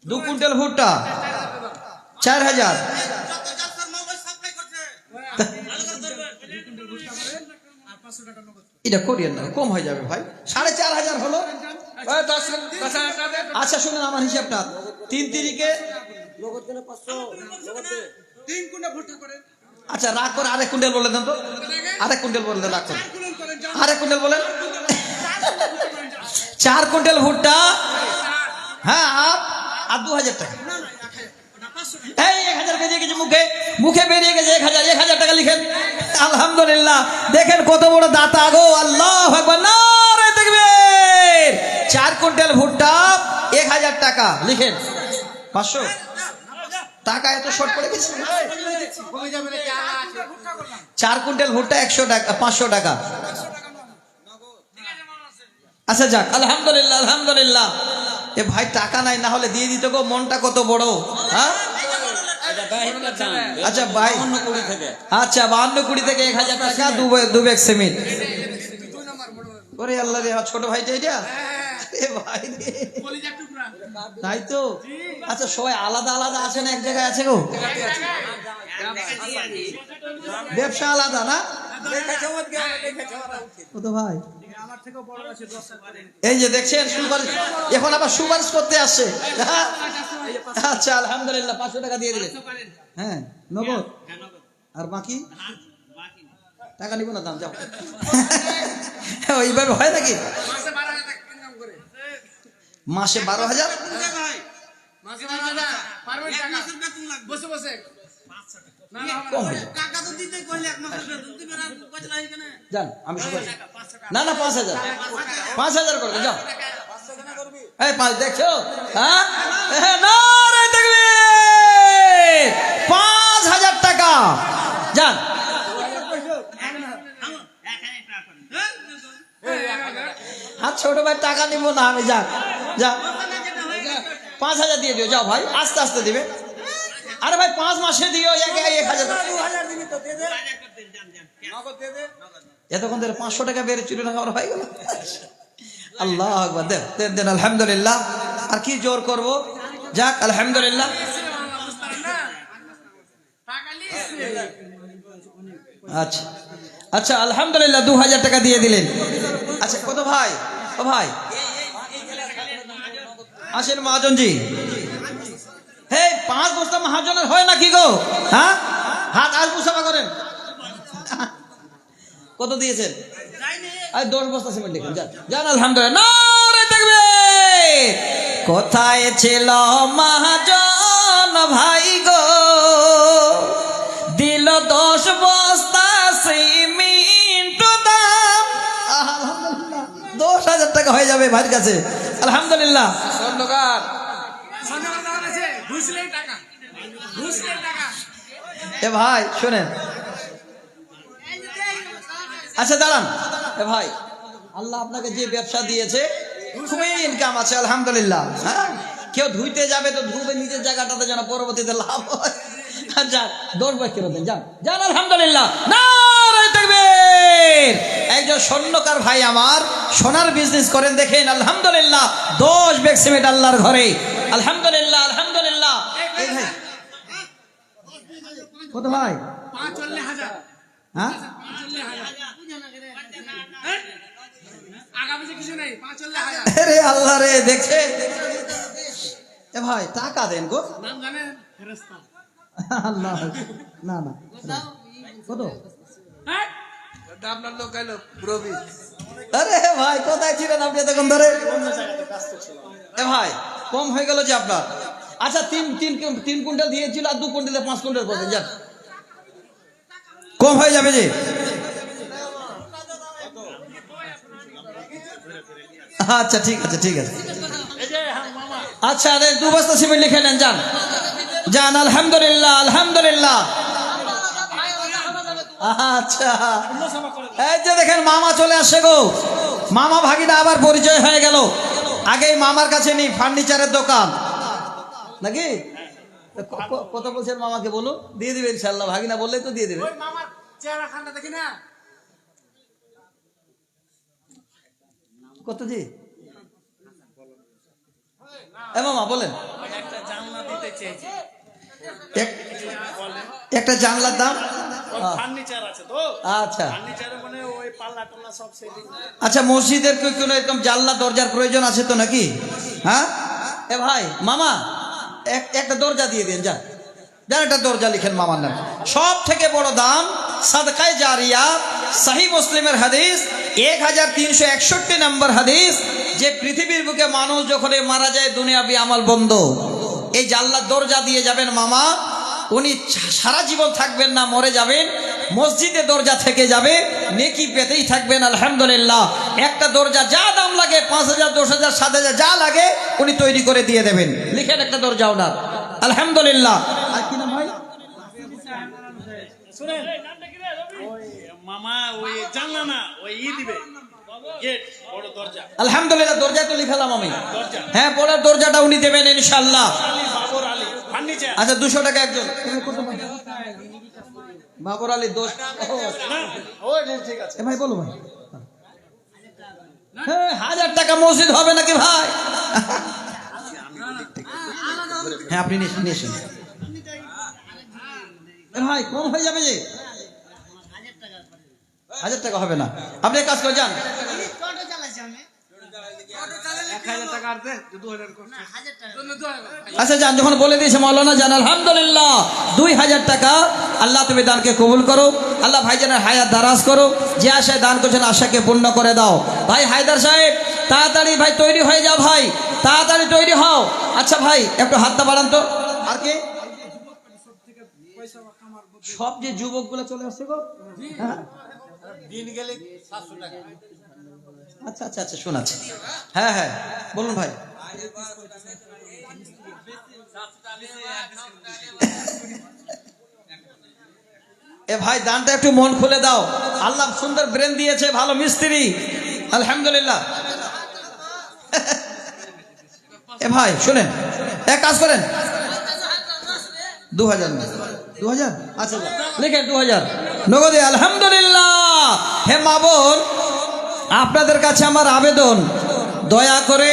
2 কুইন্টাল ভুট্টা 4,000। এটা করিয়েন না, কম হয়ে যাবে ভাই। 4,500 হলো। আচ্ছা শুনেন আমার হিসাবটা, 3 তারিখে আচ্ছা রাগ করে আরেক কুইন্টাল বলে দেন তো, আরেক কুইন্টাল বলে দেন, রাগ করে আরেক কুইন্টাল বলেন। 4 কুইন্টাল ভুট্টা, হ্যাঁ আর 2,000 টাকা। এই 1,000 বেরিয়ে গেছে, মুখে মুখে বেরিয়ে গেছে 1,000 টাকা লিখেন। আলহামদুলিল্লাহ, দেখেন কত বড় দাতা গো। আল্লাহু আকবার, নারে তাকবীর। 4 কুইন্টাল ভুট্টা 1,000 টাকা লিখেন। 500 টাকা এত শর্ট পড়ে গেছে। 4 কুইন্টাল ভুট্টা 100 টাকা, 500 টাকা। আচ্ছা যাক, আলহামদুলিল্লাহ আলহামদুলিল্লাহ। এ ভাই টাকা নাই, না হলে দিয়ে দিত গো, মনটা কত বড়। হ্যাঁ আচ্ছা ভাই, আচ্ছা 52 থেকে 1,000 টাকা, 2 ব্যাগ সিমেন্ট। ওরে আল্লাহ রে, ছোট ভাইটা এটা এ ভাই রে, তাই তো। আচ্ছা সবাই আলাদা আলাদা আছে না এক জায়গায় আছে গো? ব্যবসা আলাদা না? কত ভাই এই যে দেখছেন সুপারিশ, এখন আবার সুপারিশ করতে আসছে। আচ্ছা আলহামদুলিল্লাহ, 500 টাকা দিয়ে দিলেন। হ্যাঁ নগদ, আর বাকি টাকা নিব না, দাম যাও। ওইভাবে হয় নাকি? মাসে 12,000 পারবেন টাকা বসে বসে কম হয়ে যাবে। টাকা তো দিতে কইলে এক মাসের বেতন দিবেন আর কয়টা এখানে যান আমি শুধু না না 5,000 5,000 করে দেন, যাও এই 5 দেখছো হ্যাঁ নারে তাকবীর 5,000 টাকা যান আর ছোট ভাই টাকা নিব না আমি যান যা 5,000 দিয়ে দিও যাও ভাই আস্তে আস্তে দিবে আরে ভাই 5 মাসে দিও 1,000 এতক্ষণ ধরে 500 টাকা বেড়ে চুরি না হয়ে গেল আল্লাহ আকবার দেন দেন দেন আলহামদুলিল্লাহ আর কি জোর করব যাক আলহামদুলিল্লাহ আচ্ছা আচ্ছা আলহামদুলিল্লাহ 2,000 টাকা দিয়ে দিলেন আচ্ছা কত ভাই ও ভাই আসেন মহাজন জি হে 5 বস্তা মহাজনের হয় নাকি গো হ্যাঁ হাত আর মুসাফা করেন কত দিয়েছেন আর 10 বস্তা সিমেন্ট লিখুন যান যান আলহামদুলিল্লাহ নারে তাকবীর কোথায় ছিল মহাজন ভাই গো দিল 10 বস্তা সিমেন্ট দাম আলহামদুলিল্লাহ 10,000 টাকা হয়ে যাবে ভাইয়ের কাছে আলহামদুলিল্লাহ স্বর্ণকার এ ভাই শুনেন আচ্ছা দাঁড়ান এ ভাই আল্লাহ আপনাকে যে ব্যবসা দিয়েছে খুবই ইনকাম আছে আলহামদুলিল্লাহ হ্যাঁ কেউ ধুইতে যাবে তো ধুবে নিজের জায়গাটাতে যেন পরবর্তীতে লাভ হয় যান 10 বছর কেন দেন যান যান আলহামদুলিল্লাহ নারে তাকবীর একজন স্বর্ণকার ভাই আমার সোনার বিজনেস করেন দেখেন আলহামদুলিল্লাহ 10 ব্যাগ সিমেন্ট আল্লাহর ঘরে আলহামদুলিল্লাহ আলহামদুলিল্লাহ এই ভাই কত ভাই 45,000 হ্যাঁ আগামী কিছু নাই 45,000 আরে আল্লাহ রে দেখছে এ ভাই টাকা দেন গো নাম জানেন ফেরেশতা আল্লাহ না না কত হ্যাঁ আপনার লোক এলো প্রবীর আরে ভাই কোথায় ছিলেন আপনি এতক্ষণ ধরে এ ভাই কম হয়ে গেল যে আপনার আচ্ছা 3 কুইন্টাল দিয়েছিল আর 2 কুইন্টালে 5 কুইন্টাল করবেন যান কম হয়ে যাবে যে আচ্ছা ঠিক আছে ঠিক আছে আচ্ছা আরে 2 বস্তা সিমেন্ট লিখে নেন যান যান আলহামদুলিল্লাহ আলহামদুলিল্লাহ আচ্ছা এই যে দেখেন মামা চলে আসছে গো মামা ভাগিনা আবার পরিচয় হয়ে গেল আগেই মামার কাছে নেই ফার্নিচারের দোকান নাকি কত বলছেন মামাকে বলুন দিয়ে দিবে ইনশাল্লাহ ভাগিনা বললেই তো দিয়ে দেবে ওই মামার চেহারা খানটা দেখি না কত জি এ মামা বলেন একটা জানলা দিতে চেয়েছি একটা জানলার দাম ফার্নিচার আছে তো আচ্ছা ফার্নিচারে মানে ওই পাল্লা টাল্লা সব সেটিং আচ্ছা মসজিদের কোনো এরকম জানলা দরজার প্রয়োজন আছে তো নাকি হ্যাঁ এ ভাই মামা একটা দরজা দিয়ে দিন যান যান একটা দরজা লিখেন মামার নাম সব থেকে বড় দাম সাদকায়ে জারিয়া সহি মুসলিমের হাদিস 1361 নম্বর হাদিস যে পৃথিবীর বুকে মানুষ যখন মারা যায় দুনিয়াবি আমল বন্ধ এই জানলার দরজা দিয়ে যাবেন মামা উনি সারা জীবন থাকবেন না মরে যাবেন মসজিদে দরজা থেকে যাবে নেকি পেতেই থাকবেন আলহামদুলিল্লাহ একটা দরজা যা দাম লাগে 5,000 10,000 7,000 যা লাগে উনি তৈরি করে দিয়ে দেবেন লিখেন একটা দরজা ওনার আলহামদুলিল্লাহ আর কি নাম ভাই শুনেন ওই মামা ওই জানলা না ওই দিবে গেট বড় দরজা আলহামদুলিল্লাহ দরজা তো লিখালাম আমি দরজা হ্যাঁ বড় দরজাটা উনি দেবেন ইনশাআল্লাহ আলী বাবর আলী ফার্নিচার আচ্ছা 200 টাকা একজন বাবর আলী দোষ ওই ঠিক আছে এ ভাই বলো ভাই হ্যাঁ 1000 টাকা মসজিদ হবে নাকি ভাই হ্যাঁ আপনি নিয়েছেন ভাই কম হয়ে যাবে যে 1000 টাকা হবে না আপনি এক কাজ করে যান 1,000 টাকা আর দে 2,000 করছে আচ্ছা যান যখন বলে দিয়েছে মাওলানা জান আলহামদুলিল্লাহ 2,000 টাকা আল্লাহ তুমি দানকে কবুল করো আল্লাহ ভাইজানের হায়াত দারাজ করো যে আশায় দান করছেন আশাকে পূর্ণ করে দাও ভাই হায়দার সাহেব তাড়াতাড়ি ভাই তৈরি হয়ে যাও ভাই তাড়াতাড়ি তৈরি হও আচ্ছা ভাই একটু হাতটা বাড়ান তো। আর কে? সব যে যুবক গুলো চলে আসছে গো। হ্যাঁ? আচ্ছা আচ্ছা আচ্ছা শোনাচ্ছি। হ্যাঁ হ্যাঁ বলুন ভাই। এ ভাই দানটা একটু মন খুলে দাও। আল্লাহ সুন্দর ব্রেন দিয়েছে, ভালো মিস্ত্রি, আলহামদুলিল্লাহ। এ ভাই শুনেন, এক কাজ করেন, 2000 2000 আচ্ছা লিখেন 2000 নগদে। আলহামদুলিল্লাহ। হে মা বোন, আপনাদের কাছে আমার আবেদন, দয়া করে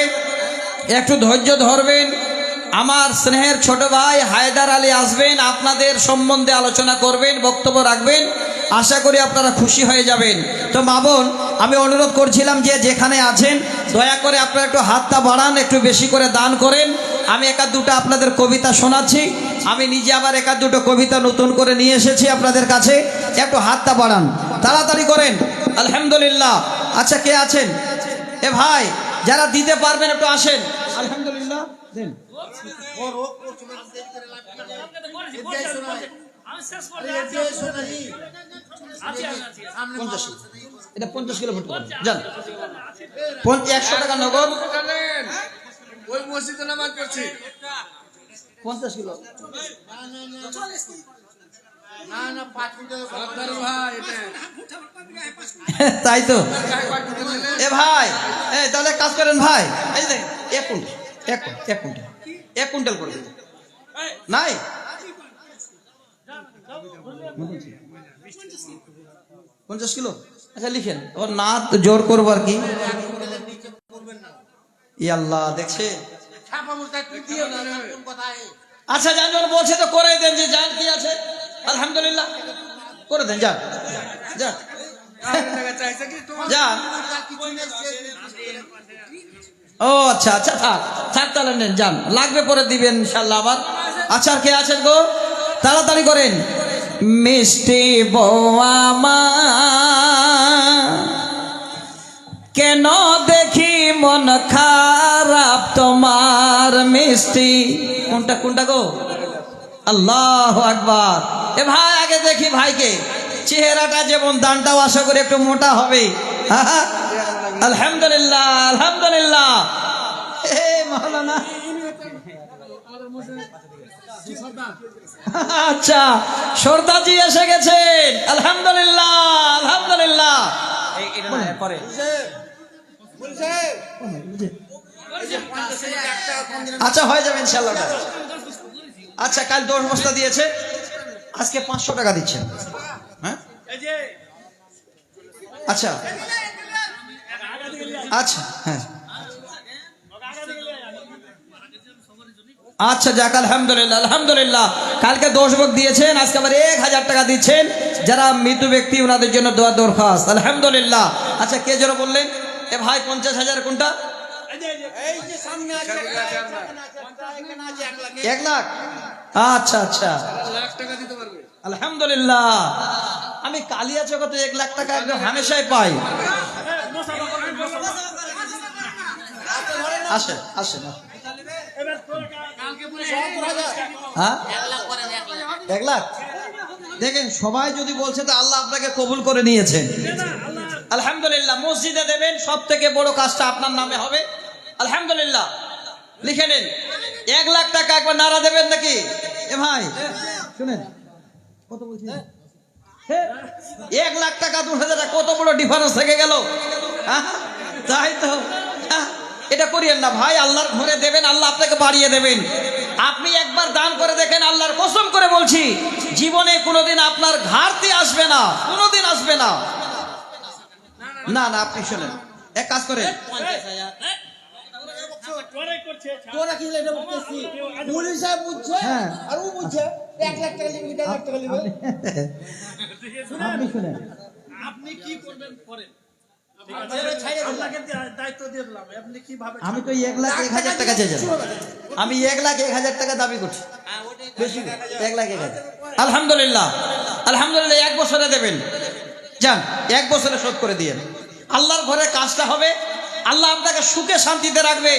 একটু ধৈর্য ধরবেন। আমার স্নেহের ছোট ভাই হায়দার আলী আসবেন, আপনাদের সম্বন্ধে আলোচনা করবেন, বক্তব্য রাখবেন। আশা করি আপনারা খুশি হয়ে যাবেন। তো মা বোন, আমি অনুরোধ করছিলাম যে যেখানে আছেন দয়া করে আপনারা একটু হাতটা বাড়ান, একটু বেশি করে দান করেন। আমি একাধ দুটো আপনাদের কবিতা শোনাচ্ছি। আমি নিজে আবার একাধ দুটো কবিতা নতুন করে নিয়ে এসেছি আপনাদের কাছে। একটু হাতটা বাড়ান, তাড়াতাড়ি করেন। আলহামদুলিল্লাহ। আচ্ছা কে আছেন? এ ভাই যারা দিতে পারবেন একটু আসেন। আলহামদুলিল্লাহ দেন। এটা 50 কিলো ভোট যান, 100 টাকা নগদ। ওই মসজিদে নামাজ পড়ছি। 50 কিলো তাই তো। এ ভাই তাহলে কাজ করেন ভাই, এই যে 1 কুইন্টাল করে দিন। নাই 50 কিলো। আচ্ছা লিখেন, ওর না জোর করবো আর কি। আল্লাহ দেখছে। আচ্ছা যান, যখন বলছে তো করে দেন, যে যান কি আছে। আলহামদুলিল্লাহ করে দেন, যান যান যান। ও আচ্ছা আচ্ছা থাক থাক, তাহলে নেন, যান, লাগবে পরে দিবেন ইনশাল্লাহ আবার। আচ্ছা আর কে আছেন গো? তাড়াতাড়ি করেন। মিষ্টি বৌমা কেন দেখি মন খারাপ তোমার, মিষ্টি। কোনটা কোনটা গো? আল্লাহু আকবার। এ ভাই আগে দেখি ভাইকে, চেহারাটা যেমন, দানটাও আশা করি একটু মোটা হবে। আলহামদুলিল্লাহ আলহামদুলিল্লাহ। মাওলানা আচ্ছা সর্দারজি এসে গেছেন। আলহামদুলিল্লাহ আলহামদুলিল্লাহ। আচ্ছা হয়ে যাবে ইনশাআল্লাহ। আচ্ছা কাল 10 বস্তা দিয়েছে, আজকে 500 টাকা দিচ্ছেন। হ্যাঁ আচ্ছা আচ্ছা হ্যাঁ আচ্ছা যাক আলহামদুলিল্লাহ আলহামদুলিল্লাহ। কালকে 10 বক দিয়েছেন, আজকে আবার 1000 টাকা দিচ্ছেন। যারা মৃত ব্যক্তি ওনাদের জন্য দোয়া দরখাস্ত। আলহামদুলিল্লাহ। আচ্ছা কে যেন বললেন? এ ভাই 50,000 কোনটা? 1 লাখ। আচ্ছা আচ্ছা আলহামদুলিল্লাহ। আমি কালিয়া জগতে 1 লাখ টাকা একদম হামেশাই পাই। আসেন আসেন। হ্যাঁ 1 লাখ। দেখেন সবাই যদি বলছে তো আল্লাহ আপনাকে কবুল করে নিয়েছেন। আলহামদুলিল্লাহ। মসজিদে দেবেন, সব থেকে বড় কাজটা আপনার নামে হবে। আলহামদুলিল্লাহ লিখে নিন। 1 লাখ টাকা একবার নারা দেবেন নাকি? এ ভাই শুনেন কত বলছেন? 1 লাখ টাকা 2000 টাকা, কত বড় ডিফারেন্স থেকে গেল। তাই তো, এটা করিয়েন না ভাই। আল্লাহর ঘরে দেবেন, আল্লাহ আপনাকে বাড়িয়ে দেবেন। আপনি একবার দান করে দেখেন, আল্লাহর কসম করে বলছি জীবনে কোনোদিন আপনার ঘাটতি আসবে না, কোনোদিন আসবে না। না না আপনি শুনেন, এক কাজ করেন। আপনি কি করবেন করেন, আমি তো 1 লাখ 1,000 টাকা চাইছি। আমি 1 লাখ 1,000 টাকা দাবি করছি। বেশি 1 লাখ 1,000। আলহামদুলিল্লাহ আলহামদুলিল্লাহ। 1 বছরে দেবেন, যান 1 বছরে শোধ করে দিয়েন। আল্লাহর ঘরে কাজটা হবে, আল্লাহ আপনাকে সুখে শান্তিতে রাখবে।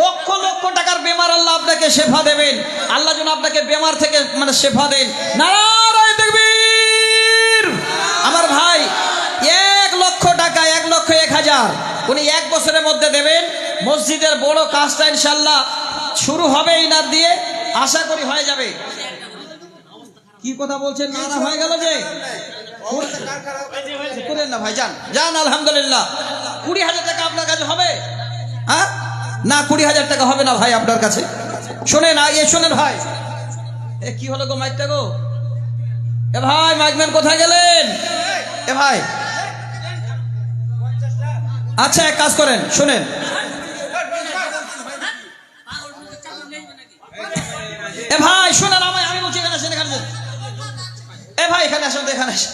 লক্ষ লক্ষ টাকার বেমার আল্লাহ আপনাকে শেফা দেবেন। আল্লাহ যেন আপনাকে বেমার থেকে মানে শেফা দেন। নারায়ে তাকবীর। আমার ভাই 1 লক্ষ টাকা, 1,01,000 উনি 1 বছরের মধ্যে দেবেন। মসজিদের বড় কাজটা ইনশাআল্লাহ শুরু হবে ইনার দিয়ে, আশা করি হয়ে যাবে। কি কথা বলছেন? না হয়ে গেল যে করেন না ভাই, যান যান। আলহামদুলিল্লাহ 20,000 টাকা আপনার কাছে হবে? হ্যাঁ না, 20,000 টাকা হবে না ভাই আপনার কাছে। শোনেন শোনেন ভাই, এ কি হলো গো মাইকটা গো? এ ভাই মাইকম্যান কোথায় গেলেন? এ ভাই আচ্ছা এক কাজ করেন, শুনেন। এ ভাই শুনেন, আমি বলছি এখানে আসেন, এখানে। এ ভাই এখানে আসেন, এখানে আসেন।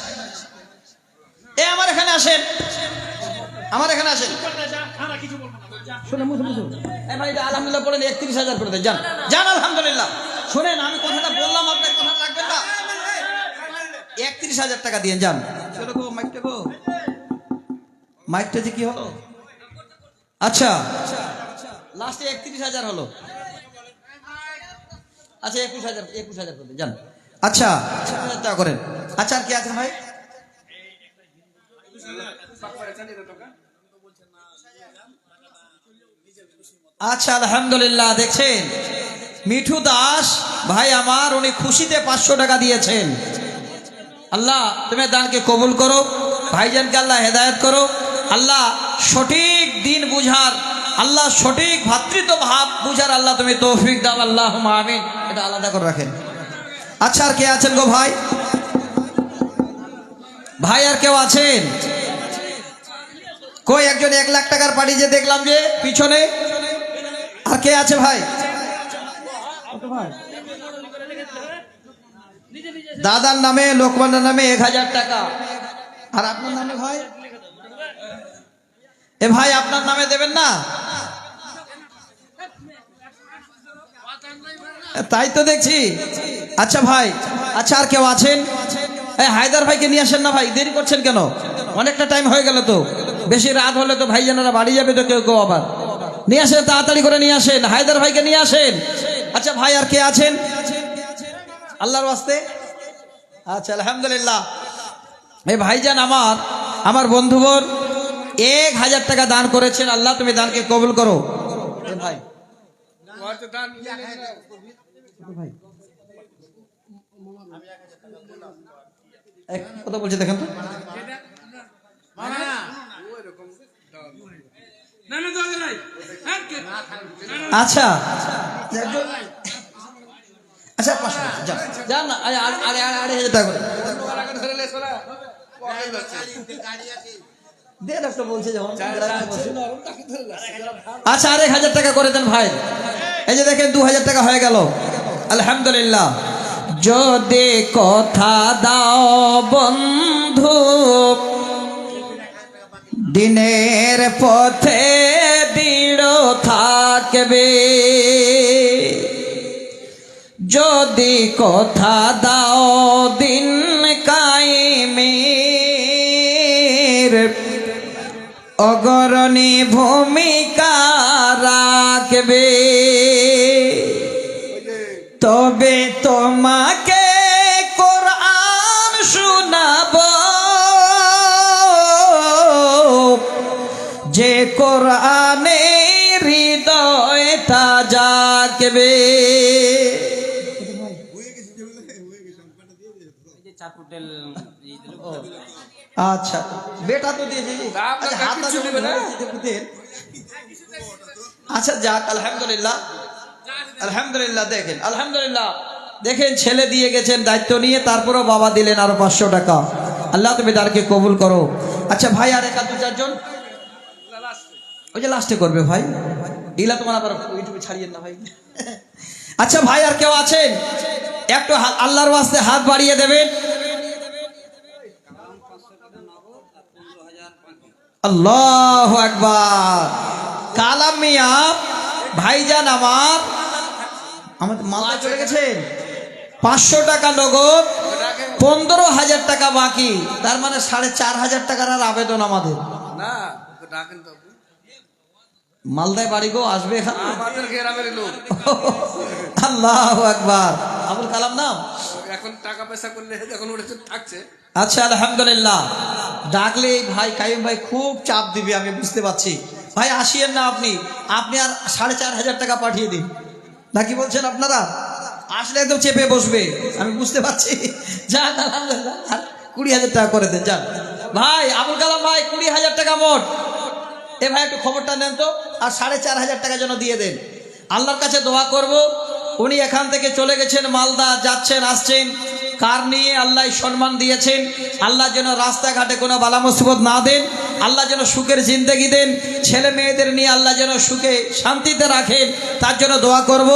এ আমার এখানে আসেন, আমার এখানে আসেন। শুনে মুসুন মুসুন। এ ভাই আলহামদুলিল্লাহ পড়েন, 31,000 করে দেন। যান যান আলহামদুলিল্লাহ। শুনেন আমি কথাটা বললাম, আপনার কথা রাখবেন না। 31,000 টাকা দিয়ে যান। চলো গো মাইকটা গো, মাইকটা যে কি হলো? আচ্ছা লাস্টে 31,000 হলো। আচ্ছা 21,000 করে যান। আচ্ছা 21,000 টাকা করেন। আচ্ছা আর কি আছে ভাই? আচ্ছা আলহামদুলিল্লাহ। দেখছেন মিঠু দাস ভাই আমার, উনি খুশিতে 500 টাকা দিয়েছেন। আল্লাহ তুমি দানকে কবুল করো, ভাইজানকে আল্লাহ হেদায়েত করো। আল্লাহ সঠিক দিন বুঝার, আল্লাহ সঠিক ভাতৃত্ব ভাব বুঝার আল্লাহ তুমি তৌফিক দাও, আল্লাহুম্মা আমিন। এটা আলাদা করে রাখেন। আচ্ছা আর কে আছেন গো ভাই? ভাই আর কেউ আছেন? কই একজন 1 লাখ টাকার পার্টি যে দেখলাম যে পিছনে, আর কে আছে ভাই? দাদার নামে, লোকমানের নামে 1,000 টাকা। আর আপনার নামে ভাই? এ ভাই আপনার নামে দেবেন না? তাই তো দেখছি। আচ্ছা ভাই, আচ্ছা আর কেউ আছেন? হায়দার ভাইকে নিয়ে আসেন না ভাই, দেরি করছেন কেন? অনেকটা টাইম হয়ে গেল তো, বেশি রাত হলে তো ভাইজানেরা বাড়ি যাবে তো কেউ কেউ আবার। নিয়ে আসেন, তাড়াতাড়ি করে নিয়ে আসেন, হায়দার ভাইকে নিয়ে আসেন। আচ্ছা ভাই আর কে আছেন আল্লাহর ওয়াস্তে? আচ্ছা আলহামদুলিল্লাহ। এই ভাইজান আমার বন্ধুবর 1,000 টাকা দান করেছেন। আল্লাহ তুমি দানকে কবুল করো। ভাই কথা বলছে দেখেন তো। আচ্ছা আচ্ছা 500 যান না, 2,500 টাকা করে দেন। একটা বলছে যখন আচ্ছা 1,000 টাকা করে দেন ভাই। এই যে দেখেন 2,000 টাকা হয়ে গেল আলহামদুলিল্লাহ। যদি কথা দাও বন্ধু দিনের পথে দৃঢ় থাকবে, যদি কথা দাও দিন কায়েমের অগ্রণী ভূমিকা রাখবে, তবে তোমাকে কোরআন শোনাবো, যে কোরআনে হৃদয়টা জাগবে। আচ্ছা বেটা তো দিয়েছে। আচ্ছা যাক আলহামদুলিল্লাহ, আলহামদুলিল্লাহ। দেখেন আলহামদুলিল্লাহ, দেখেন ছেলে দিয়ে গেছেন দায়িত্ব নিয়ে, তারপরও বাবা দিলেন আরো 500 টাকা। আল্লাহ তুমি তারকে কবুল করো। আচ্ছা ভাই আর 1-2-4 জন ওই যে লাস্টে করবে ভাই, এগুলা তোমার আবার ইউটিউবে ছাড়িয়েন না ভাই। আচ্ছা ভাই আর কেউ আছেন? একটু আল্লাহর ওয়াস্তে হাত বাড়িয়ে দেবেন। আল্লাহু আকবার। কালাম মিয়া ভাইজান আমাদের মালদা চলে গেছেন। 500 টাকা নগদ, 15,000 টাকা বাকি, তার মানে 4,500 টাকার আর আবেদন আমাদের। মালদায় বাড়ি গো, আসবে এখানে? আমাদের গ্রামের লোক। আল্লাহু আকবার। আবুল কালাম নাম? এখন টাকা পয়সা করলে এখন ওটা থাকছে। আচ্ছা আলহামদুলিল্লাহ। ডাকলে এই ভাই কাইম ভাই খুব চাপ দিবে, আমি বুঝতে পারছি। ভাই আসিয়েন না আপনি, আপনি আর 4,500 টাকা পাঠিয়ে দিন, নাকি বলছেন আপনারা? আসলে একদম চেপে বসবে, আমি বুঝতে পারছি। যান আলহামদুলিল্লাহ, 20,000 টাকা করে দেন, যান। ভাই আবুল কালাম ভাই 20,000 টাকা মোট। এ ভাই একটু খবরটা নেন তো, আর 4,500 টাকা যেন দিয়ে দেন। আল্লাহর কাছে দোয়া করব, উনি এখান থেকে চলে গেছেন মালদা, যাচ্ছেন আসছেন কার নিয়ে, আল্লাহ সম্মান দিয়েছেন। আল্লাহ যেন রাস্তাঘাটে কোনো বালা মুসিবত না দেন, আল্লাহ যেন সুখের জিন্দেগি দেন, ছেলে মেয়েদের নিয়ে আল্লাহ যেন সুখে শান্তিতে রাখেন, তার জন্য দোয়া করব।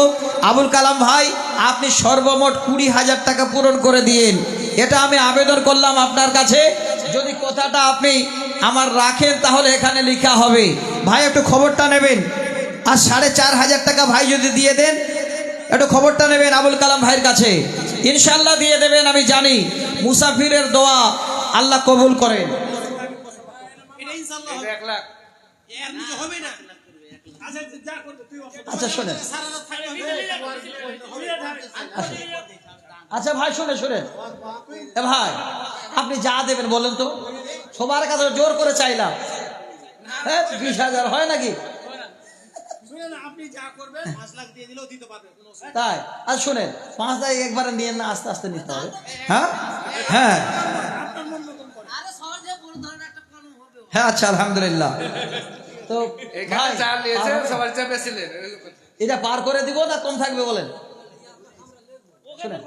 আবুল কালাম ভাই আপনি সর্বমোট 20,000 টাকা পূরণ করে দিয়েন, এটা আমি আবেদন করলাম আপনার কাছে। যদি কথাটা আপনি আমার রাখেন তাহলে এখানে লেখা হবে। ভাই একটু খবরটা নেবেন, আর 4,500 টাকা ভাই যদি দিয়ে দেন, একটু খবরটা নেবেন আবুল কালাম ভাইয়ের কাছে, ইনশাল্লাহ দিয়ে দেবেন। আমি জানি মুসাফিরের দোয়া আল্লাহ কবুল করেন। এটা ইনশাআল্লাহ হবে। 1 লাখ। এর নিচে হবে না। আচ্ছা যা করবে তুই অসুবিধা আচ্ছা শোনেন, সারা রাত থাকতে হবে। আচ্ছা ভাই শুনে শুনেন, এ ভাই আপনি যা দেবেন বলেন তো, সবার কাছে জোর করে চাইলাম। হ্যাঁ 20,000 হয় নাকি? শুনেন আপনি যা করবেন 5 লাখ দিয়ে দিলেও দিতে পারবে, কোনো অসুবিধা তাই? আর শুনেন, 5 লাখ একবারে নিয়ে না, আস্তে আস্তে নিতে হবে। হ্যাঁ হ্যাঁ হ্যাঁ, আচ্ছা আলহামদুলিল্লাহ। তো এখানে ভাই যা নিয়েছে সবার চেয়ে বেশি নেন। এটা পার করে দিব না কম থাকবে বলেন? শুনেন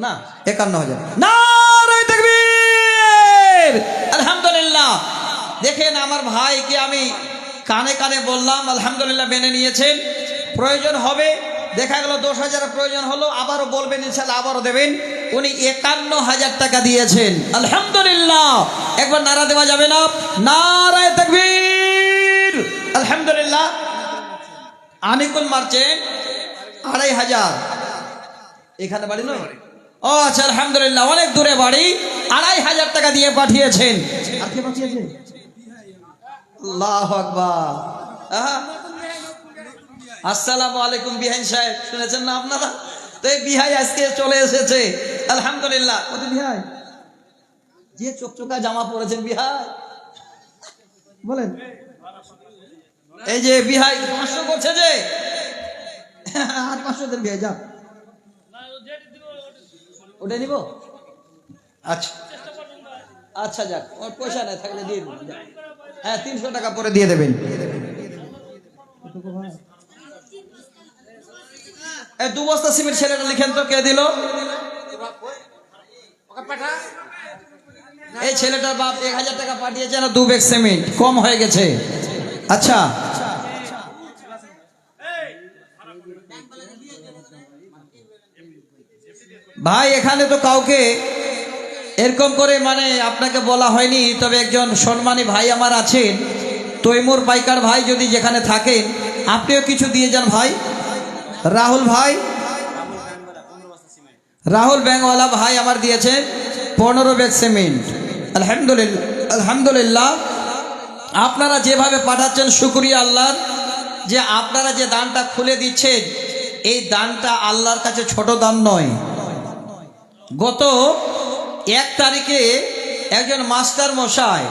না, 51,000। নারে তাকবীর, আলহামদুলিল্লাহ। দেখেন আমার ভাইকে আমি কানে কানে বললাম, আলহামদুলিল্লাহ মেনে নিয়েছেন। প্রয়োজন হবে, দেখা গেল 10,000 প্রয়োজন হলো, আবারও বলবেন ইনশাআল্লাহ, আবারও দেবেন। উনি 51,000 টাকা দিয়েছেন, আলহামদুলিল্লাহ। একবার নারা দেওয়া যাবে না? নারে তাকবীর, আলহামদুলিল্লাহ। আনিকুল মার্চেন্ট 2,500, এখানে বাড়ি নয়? ও আচ্ছা আলহামদুলিল্লাহ, অনেক দূরে বাড়ি, 2,500 টাকা দিয়ে পাঠিয়েছেন। আর কে পাঠিয়েছেন? আল্লাহু আকবার। আসসালামু আলাইকুম বিহাইন সাহেব, শুনেছেন না আপনারা? তো এই বিহাই আজকে চলে এসেছে, আলহামদুলিল্লাহ। কত বিহাই? যে চকচকা জামা পরেছেন বিহাই, বলেন। এই যে বিহাই 500 করছে যে, আর 500 দেন বিহাই, যান। ওটা নিব? আচ্ছা আচ্ছা, যাক, ওর পয়সা নাই থাকলে দিয়ে দিন। হ্যাঁ 300 টাকা পরে দিয়ে দেবেন। এই 2 বস্তা সিমেন্ট ছেলেটা লিখেন তো, কে দিল? এই ছেলেটার বাপ 1,000 টাকা পাঠিয়েছে না, 2 ব্যাগ সিমেন্ট কম হয়ে গেছে। আচ্ছা ভাই, এখানে তো কাউকে এরকম করে মানে আপনাকে বলা হয়নি, তবে একজন সম্মানী ভাই আমার আছেন, তৈমুর পাইকার ভাই, যদি যেখানে থাকেন আপনিও কিছু দিয়ে যান ভাই। রাহুল ভাই, রাহুল ব্যাংওয়ালা ভাই আমার দিয়েছেন 15 ব্যাগ সিমেন্ট, আলহামদুলিল্লাহ আলহামদুলিল্লাহ। আপনারা যেভাবে পাঠাচ্ছেন শুকরিয়া আল্লাহর, যে আপনারা যে দানটা খুলে দিচ্ছেন, এই দানটা আল্লাহর কাছে ছোট দান নয়। গত 1 তারিখে একজন মাস্টার মশাই,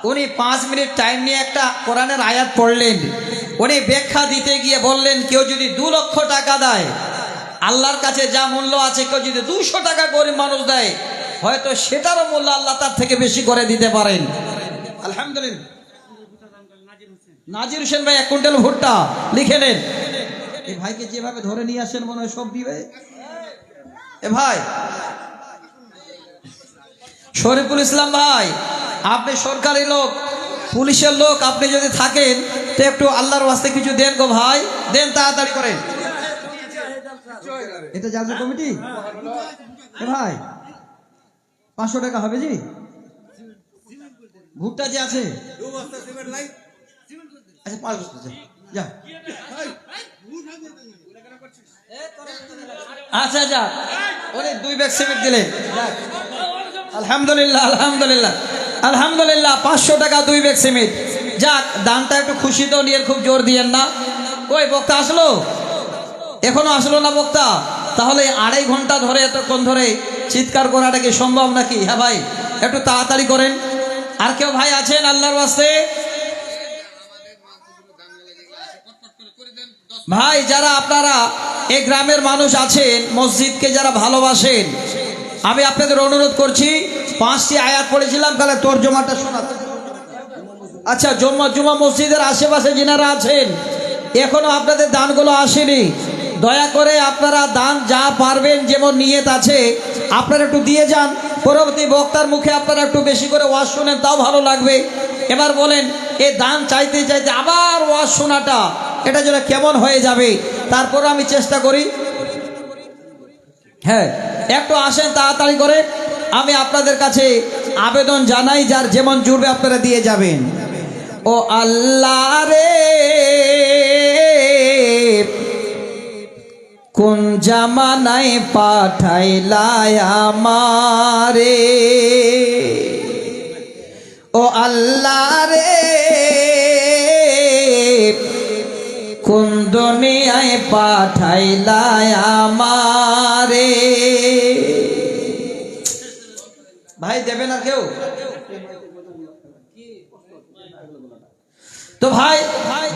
উনি 5 মিনিট টাইম নিয়ে একটা কোরআনের আয়াত পড়লেন। উনি ব্যাখ্যা দিতে গিয়ে বললেন, কেউ যদি 2 লক্ষ টাকা দেয়, আল্লাহর কাছে যা মূল্য আছে, কেউ যদি 200 টাকা গরিব মানুষ দেয়, হয়তো সেটারও মূল্য আল্লাহ তার থেকে বেশি করে দিতে পারেন। আলহামদুলিল্লাহ। নাজির হোসেন ভাই 1 কুইন্টাল ভুট্টা লিখে নেন। এই ভাইকে যেভাবে ধরে নিয়ে আসেন মনে হয় সব দিবে। এ ভাই শরীফুল ইসলাম ভাই, আপনি সরকারি লোক, পুলিশের লোক, আপনি যদি থাকেন তো একটু আল্লাহর ওয়াস্তে কিছু দেন গো ভাই, দেন তাড়াতাড়ি করেন। এটা জাতীয় কমিটি। এ ভাই 500 টাকা হবে জি? ভুট্টা যে আছে, আচ্ছা 5 বস্তা যা। আচ্ছা যা, উনি 2 ব্যাগ সিমেন্ট দিলেন, আলহামদুলিল্লাহ আলহামদুলিল্লাহ আলহামদুলিল্লাহ। 500 টাকা 2 ব্যাগ সিমেন্ট, যাক, দানটা একটু খুশি তো নিয়ে খুব জোর দিয়েন না। ওই বক্তা আসলো? এখনো আসলো না বক্তা? তাহলে 2.5 ঘন্টা ধরে, এতক্ষণ ধরে চিৎকার করাটা কি সম্ভব নাকি? হ্যাঁ ভাই, একটু তাড়াতাড়ি করেন। আর কেউ ভাই আছেন আল্লাহর ওয়াস্তে? ভাই যারা আপনারা এই গ্রামের মানুষ আছেন, মসজিদকে যারা ভালোবাসেন, আমি আপনাদের অনুরোধ করছি, 5টি আয়াত পড়েছিলাম, তাহলে তর্জমাটা শোনাতে। আচ্ছা, জুম্মা মসজিদের আশেপাশে যিনারা আছেন, এখনো আপনাদের দানগুলো আসেনি, দয়া করে আপনারা দান যা পারবেন, যেমন নিয়ত আছে আপনারা একটু দিয়ে যান। পরবর্তী বক্তার মুখে আপনারা একটু বেশি করে ওয়াজ শোনেন, তাও ভালো লাগবে। এবার বলেন, এই দান চাইতে চাইতে আবার ওয়াজ শোনাটা, এটা যেন কেমন হয়ে যাবে। তারপর আমি চেষ্টা করি। হ্যাঁ, একটু আসেন তাড়াতাড়ি করে। আমি আপনাদের কাছে আবেদন জানাই, যার যেমন জুড়বে আপনারা দিয়ে যাবেন। ও আল্লাহ রে, কোন জামানায় পাঠাইলাই আমারে, ও আল্লাহ রে, কোন দুনিয়ায় পাঠাইলাই আমারে। ভাই দেবে না কেউ? তো ভাই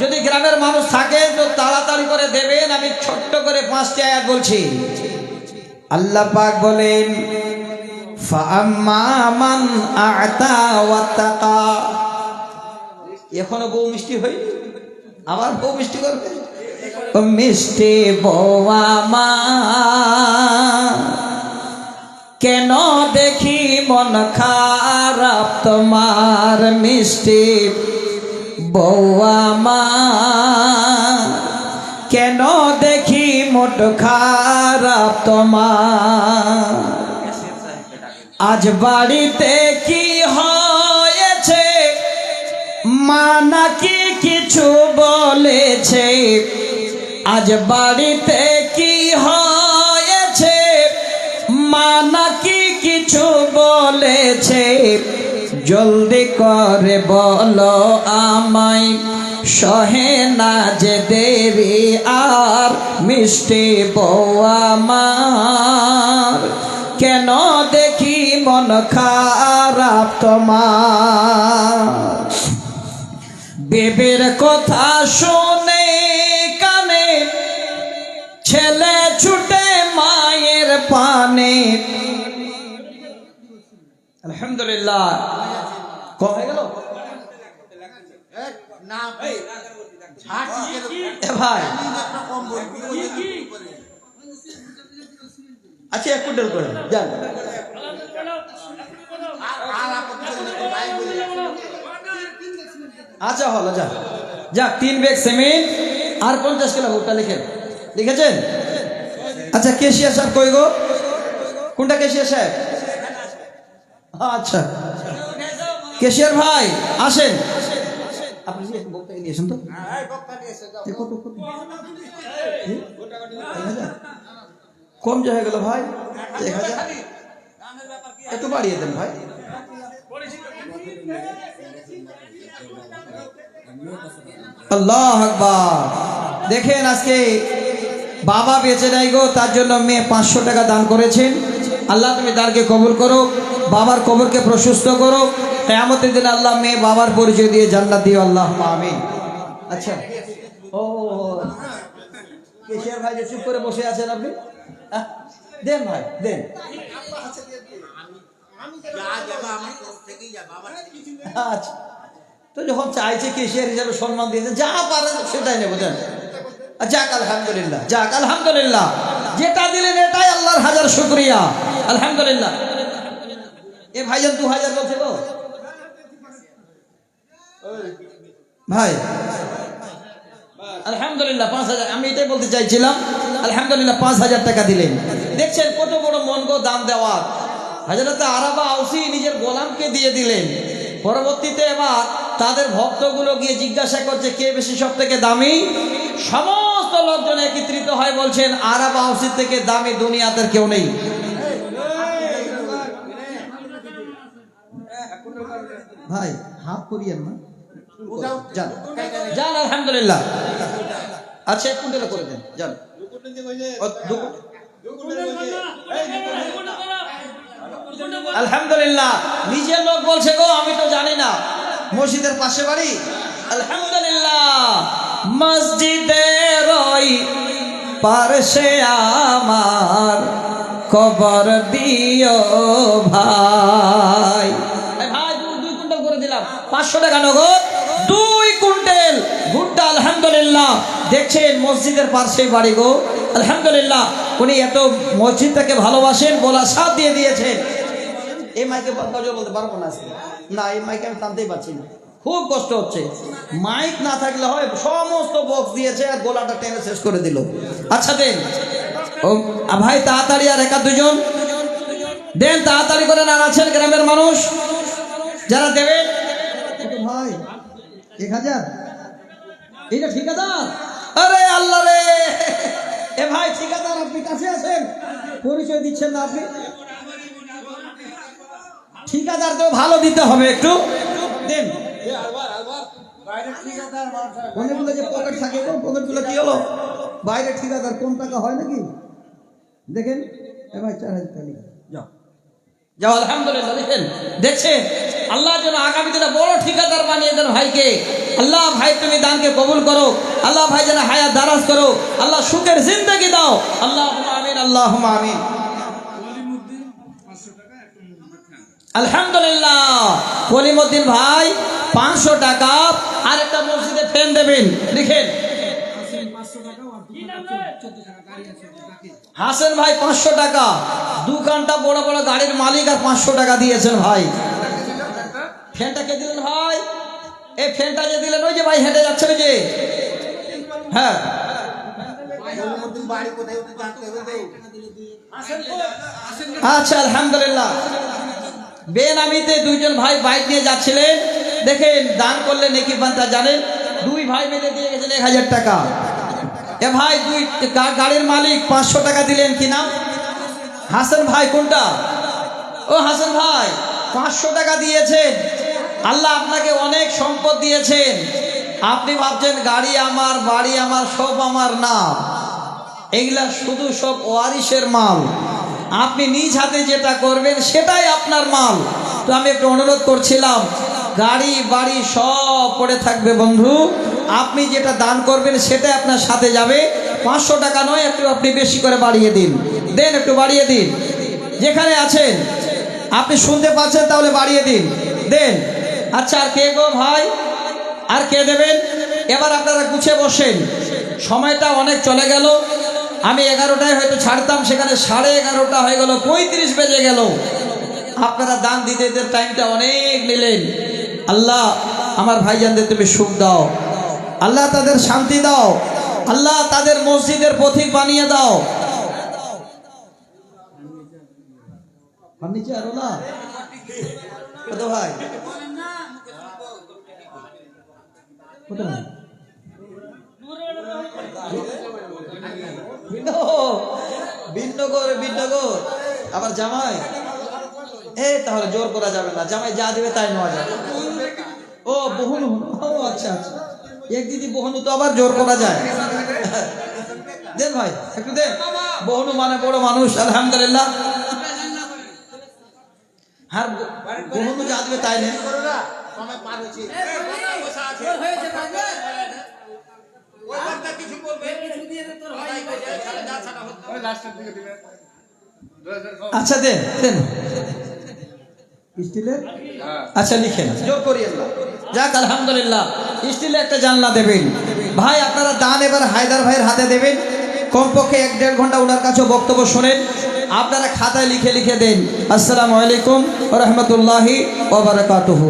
যদি গ্রামের মানুষ থাকে তো তাড়াতাড়ি করে দেবেন। আমি ছোট্ট করে 5টি আয়াত বলছি। আল্লাহ পাক বলেন, ফাআম্মা মান আ'তা ওয়াত্তাকা। এখনো বউ মিষ্টি হয়নি, আবার বউ মিষ্টি করবে। ও মিষ্টি বউ আমার, কেন দেখি মন খারাপ তোমার, মিষ্টি বউ আমার, কেন দেখি মন খারাপ তোমার। আজ বাড়িতে কি হয়েছে, মা নাকি কিছু বলেছে? আজ বাড়িতে কি হয়েছে, মা নাকি কিছু বলেছে? জলদি করে বলো আমায়, সহে না যে দেরি আর, মিষ্টি বউ আমার, কেন দেখি মন খারাপ তোমার। বেবের কথা শুনে কানে, ছেলে ছুটে মায়ের পানে। আলহামদুলিল্লাহ, কম হয়ে গেল ভাই। আচ্ছা, 1 কুইন্টাল করে যান। আচ্ছা হলো, যা যাক, 3 ব্যাগ সিমেন্ট আর 50 কিলো ভুট্টা লিখেছেন? আচ্ছা, কেশিয়ার সাহেব কই গো? কোনটা কেশিয়ার সাহেব? আচ্ছা, কেশিয়ার ভাই আসেন। আপনি বক্তা নিয়েছেন তো? কম যে হয়ে গেল ভাই, 1000 একটু বাড়িয়ে দেন ভাই। আল্লাহু আকবার। দেখেন, আজকে বাবা বেঁচে নাই গো, তার জন্য মেয়ে 500 টাকা দান করেছেন। আল্লাহ তুমি দানকে কবুল করো, বাবার কবরকে প্রশস্ত করো। কিয়ামতের দিন আল্লাহ মেয়ে বাবার পরিচয় দিয়ে জান্নাত দিও, আল্লাহ আমিন। আচ্ছা, ও কেশিয়ার ভাই যে চুপ করে বসে আছেন আপনি, দেন ভাই দেন। আচ্ছা, তো যখন চাইছে কেশিয়ার হিসাবে সম্মান দিয়েছে, যা পারেন সেটাই নেবো, দেন। যাক আলহামদুলিল্লাহ, যাক আলহামদুলিল্লাহ, যেটা দিলেন এটাই আল্লাহর হাজার শুকরিয়া। আলহামদুলিল্লাহ। এ ভাইজান 2000 বলছে গো ভাই। আলহামদুলিল্লাহ 5000, আমি এটাই বলতে চাইছিলাম। আলহামদুলিল্লাহ 5000 টাকা দিলেন। দেখছেন কত বড় মন গো দান দেওয়ার। হযরত আরাবা আউসি নিজের গোলামকে দিয়ে দিলেন। পরবর্তীতে এবার তাদের ভক্তগুলো গিয়ে জিজ্ঞাসা করছে কে বেশি সব থেকে দামি। সমস্ত লোকজন একত্রিত হয় বলছেন আরাবা আউসি থেকে দামি দুনিয়াতে কেউ নেই। ভাই হাফ করিয়েন না, যান যান, আলহামদুলিল্লাহ। আচ্ছা, 1 কুইন্টাল করে দেন, যান। আলহামদুলিল্লাহ। নিজের লোক বলছে গো, আমি তো জানি না, মসজিদের পাশে বাড়ি। আলহামদুলিল্লাহ। মসজিদের ওই পাশে আমার কবর দিও ভাই। ভাই 2 কুইন্টাল করে দিলাম, 500 টাকা নগদ, 2 কুইন্টাল ভুট্টা। আলহামদুলিল্লাহ। দেখছেন মসজিদের পাশে বাড়ি গো, আলহামদুলিল্লাহ। উনি এত মসজিদটাকে ভালোবাসেন, বলা সাথ দিয়ে দিয়েছেন। এই মাইকে বলতে পারবো না আজকে, না এই মাইকে আমি টানতেই পারছি না, খুব কষ্ট হচ্ছে। মাইক না থাকলে হয়, সমস্ত বক্স দিয়েছে আর গোলাটা টেনে শেষ করে দিল। আচ্ছা দেন ও ভাই, তাড়াতাড়ি, আর 1-2 জন দেন, তাড়াতাড়ি করে। না আছেন গ্রামের মানুষ যারা দেবেন ভাই, 1000 এটা ঠিকাদার। আরে আল্লাহ রে, এ ভাই ঠিকাদার, আপনি কাছে আছেন, পরিচয় দিচ্ছেন না আপনি। ঠিকাদার তো ভালো দিতে হবে, একটু দেন। অনেকগুলো যে পকেট থাকে, পকেটগুলো কি হলো? বাইরে ঠিকাদার কম টাকা হয় নাকি? দেখেন এ ভাই, 4000 টাকা যাও যাও। আলহামদুলিল্লাহ। দেখেন, দেখছেন, আল্লাহ যেন আগামী দিনে বড় ঠিকাদার বানিয়ে দেন ভাইকে। আল্লাহ ভাই তুমি দানকে কবুল করো, আল্লাহ ভাই যেন হায়াত দারাজ করো, আল্লাহ সুখের জিন্দেগি দাও। আল্লাহুম্মা আমিন, আল্লাহুম্মা আমিন। আলহামদুলিল্লাহ। কলিমউদ্দিন ভাই 500 টাকা, আর একটা মসজিদে ফ্যান দেবেন। লিখেন, হাসেন ভাই 500 টাকা, দোকানটা বড় বড় গাড়ির মালিক, আর 500 টাকা দিয়েছেন ভাই। ফ্যানটা কে দিলেন ভাই? এই ফ্যানটা যে দিলেন, ওই যে ভাই হেঁটে যাচ্ছে, ওই যে, হ্যাঁ। আচ্ছা, আলহামদুলিল্লাহ। বেনামিতে 2 জন ভাই বাইক নিয়ে যাচ্ছিলেন, দেখেন দান করলে নেকি পান্তা জানেন। 2 ভাই মিলে দিয়ে গেছেন 1000 টাকা। এ ভাই 2 গাড়ির মালিক 500 টাকা দিলেন, কি নাম? হাসান ভাই। কোনটা? ও হাসান ভাই 500 টাকা দিয়েছেন। আল্লাহ আপনাকে অনেক সম্পদ দিয়েছেন। আপনি ভাবছেন গাড়ি আমার, বাড়ি আমার, সব আমার, না, এগুলা শুধু সব ওয়ারিশের মাল। আপনি নিজ হাতে যেটা করবেন সেটাই আপনার মাল। তো আমি একটু অনুরোধ করছিলাম, গাড়ি বাড়ি সব পড়ে থাকবে বন্ধু, আপনি যেটা দান করবেন সেটাই আপনার সাথে যাবে। 500 টাকা নয়, একটু আপনি বেশি করে বাড়িয়ে দিন, দেন, একটু বাড়িয়ে দিন। যেখানে আছেন আপনি শুনতে পাচ্ছেন, তাহলে বাড়িয়ে দিন, দেন। আচ্ছা, আর কে গো ভাই, আর কে দেবেন? এবার আপনারা গুছিয়ে বসেন, সময়টা অনেক চলে গেল। আমি 11টায় হয়তো ছাড়তাম, সেখানে 11:30 হয়ে গেল, 35 বেজে গেল। আপনারা দান দিতে দিতে টাইমটা অনেক নিলেন। আল্লাহ আমার ভাইজানদের তুমি সুখ দাও, আল্লাহ তাদের শান্তি দাও, আল্লাহ তাদের মসজিদের পথিক বানিয়ে দাও। নিচে আরো না ভাই, ভিন্নগর আবার জামাই, তাহলে জোর করা যাবে না, জামাই যা দেবে তাই নেওয়া যাবে। ও বহুনু, ও আচ্ছা আচ্ছা, এক দিদি বহুনু তো আবার জোর করা যায়। দেন ভাই, একটু দেন। বহুনু মানে বড় মানুষ, আলহামদুলিল্লাহ। হ্যাঁ, বহুনু যা দেবে তাই নেন। আচ্ছা দেন দেন, স্টিলের। আচ্ছা লিখেন, জোর করিয়েন না। যাক আলহামদুলিল্লাহ, স্টিলে একটা জানলা দেবেন। ভাই আপনারা দান এবার হায়দার ভাইয়ের হাতে দেবেন। কমপক্ষে 1-1.5 ঘন্টা ওনার কাছে বক্তব্য শোনেন। আপনারা খাতায় লিখে লিখে দেন, আসসালামু আলাইকুম ওয়া রাহমাতুল্লাহি ওয়া বারাকাতুহু।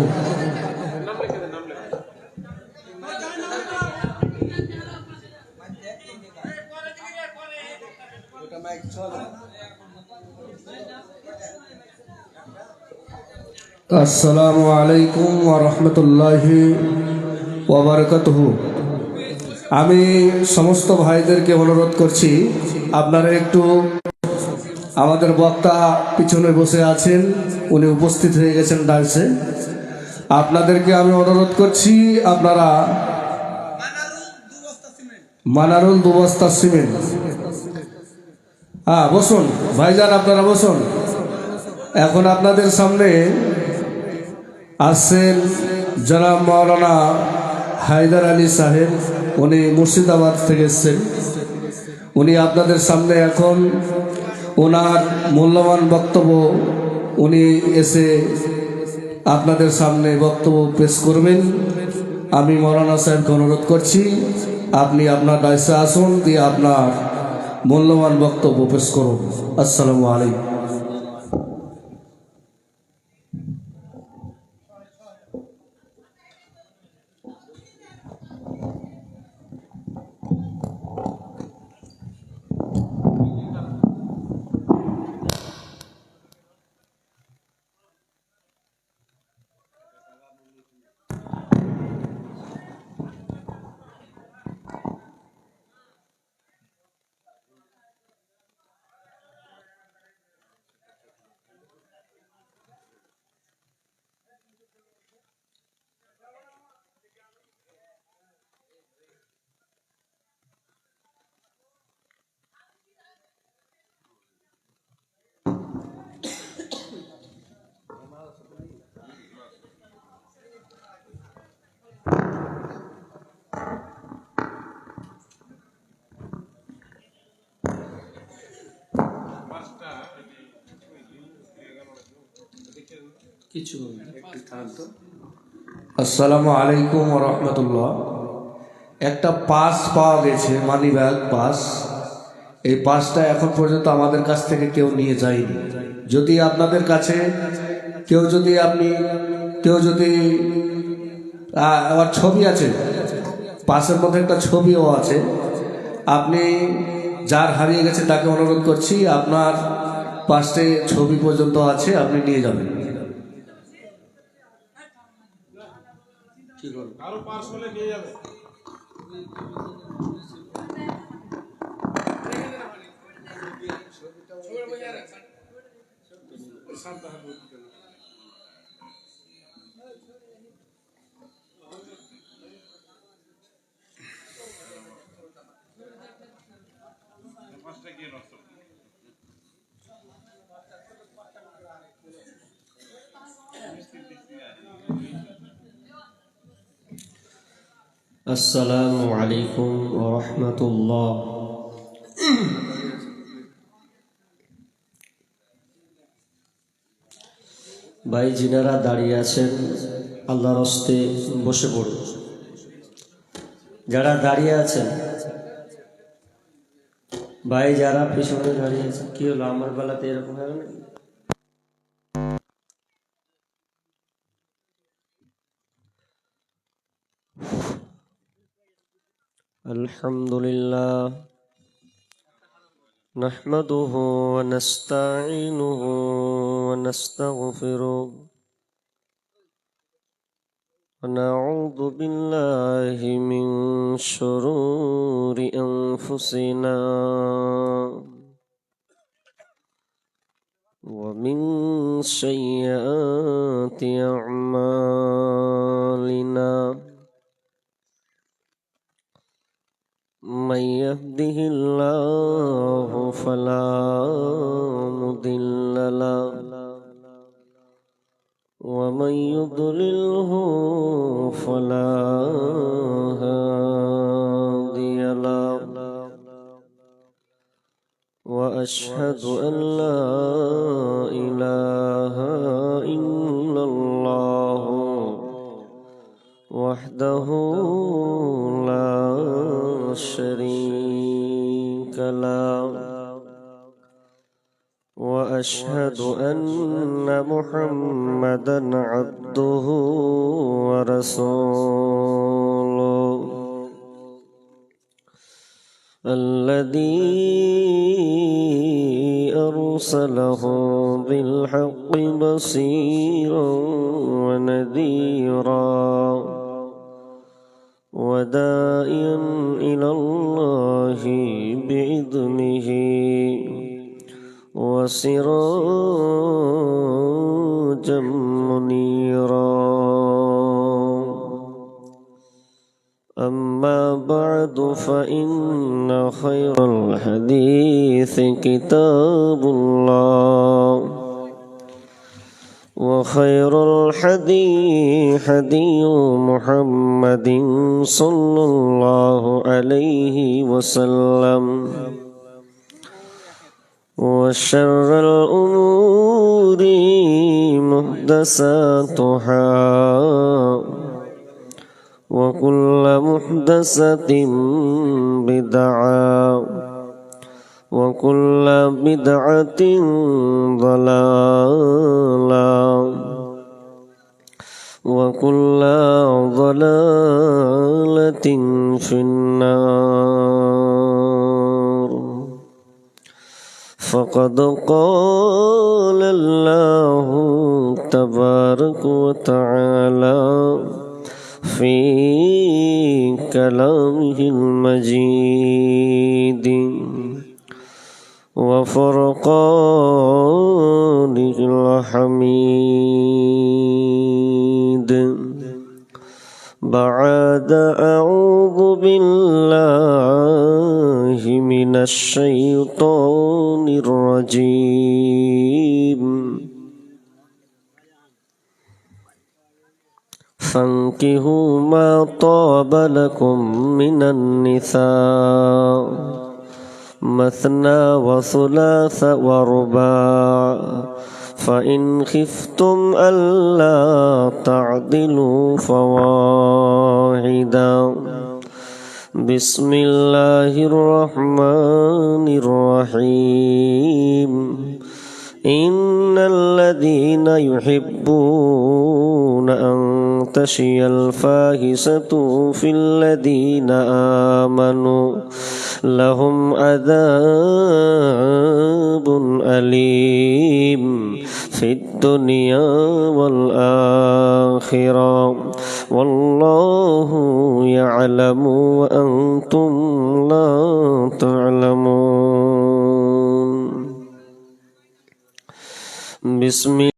আসসালামু আলাইকুম ওয়া রাহমাতুল্লাহি ওয়া বারাকাতুহু। আমি সমস্ত ভাইদেরকে অনুরোধ করছি, আপনারা একটু, আমাদের বক্তা পিছনে বসে আছেন, উনি উপস্থিত হয়ে গেছেন ডান্সে। আপনাদেরকে আমি অনুরোধ করছি, আপনারা মানারুল 2 বস্তা সিমেন্ট। হ্যাঁ, বসুন ভাইজান, আপনারা বসুন। এখন আপনাদের সামনে আসছেন জনাব মাওলানা হায়দার আলী সাহেব। উনি মুর্শিদাবাদ থেকে এসছেন। উনি আপনাদের সামনে এখন ওনার মূল্যবান বক্তব্য উনি এসে আপনাদের সামনে বক্তব্য পেশ করবেন। আমি মাওলানা সাহেবকে অনুরোধ করছি, আপনি আপনার দায়িত্বে আসুন, দিয়ে আপনার মূল্যবান বক্তব্য পেশ করুন। আসসালামু আলাইকুম। আসসালামু আলাইকুম ওয়া রাহমাতুল্লাহ। একটা পাস পাওয়া গেছে, মানি ব্যাগ পাস। এই পাসটা এখন পর্যন্ত আমাদের কাছ থেকে কেউ নিয়ে যায়নি। যদি আপনাদের কাছে কেউ যদি আমার ছবি আছে, পাসের মধ্যে একটা ছবিও আছে। আপনি যার হারিয়ে গেছে তাকে অনুরোধ করছি, আপনার পাশে ছবি পর্যন্ত আছে, আপনি নিয়ে যাবেন। আরো পার্স হলে নিয়ে যাবে। আসসালামু আলাইকুম ওয়া রাহমাতুল্লাহ। ভাই যিনারা দাঁড়িয়ে আছেন, আল্লাহর হস্তে বসে পড়ুন। যারা দাঁড়িয়ে আছেন, ভাই যারা পিছনে দাঁড়িয়ে আছেন, কি হলো আমার বেলাতে এরকম হবে নাকি? আলহামদুলিল্লাহ নাহমাদুহু ওয়া নাস্তাঈনুহু ওয়া নাস্তাগফিরুহ ওয়া নাউযু বিল্লাহি মিন শুরুরি আনফুসিনা ওয়া মিন সাইয়্যাতি আ'মালিনা। من يهده الله فلا مضل له ومن يضلله فلا هادي له وأشهد أن لا إله إلا الله وحده لا شريك له وأشهد أن محمدا عبده ورسوله الذي أرسله بالحق بصيرا ونذيرا وداعيا إلى الله بإذنه وسراجا منيرا أما بعد فإن خير الحديث كتاب الله وخير الحدي حدي محمد صلى الله عليه وسلم وشر الأمور محدثاتها وكل محدثة بدعة وكل بدعة ضلالة وكل ضلالة في النار. فقد قال الله تبارك وتعالى في كلامه المجيد وفرقانه الحميد بعد أعوذ بالله من الشيطان الرجيم. فانكحوا ما طاب لكم من النساء مثنى وثلاث ورباع فإن خفتم ألا تعدلوا فواحدا. بسم الله الرحمن الرحيم. إن الذين يحبون أن تشيع الفاحشة في الذين آمنوا لهم عذاب أليم في الدنيا والآخرة والله يعلم وأنتم لا تعلمون. بسم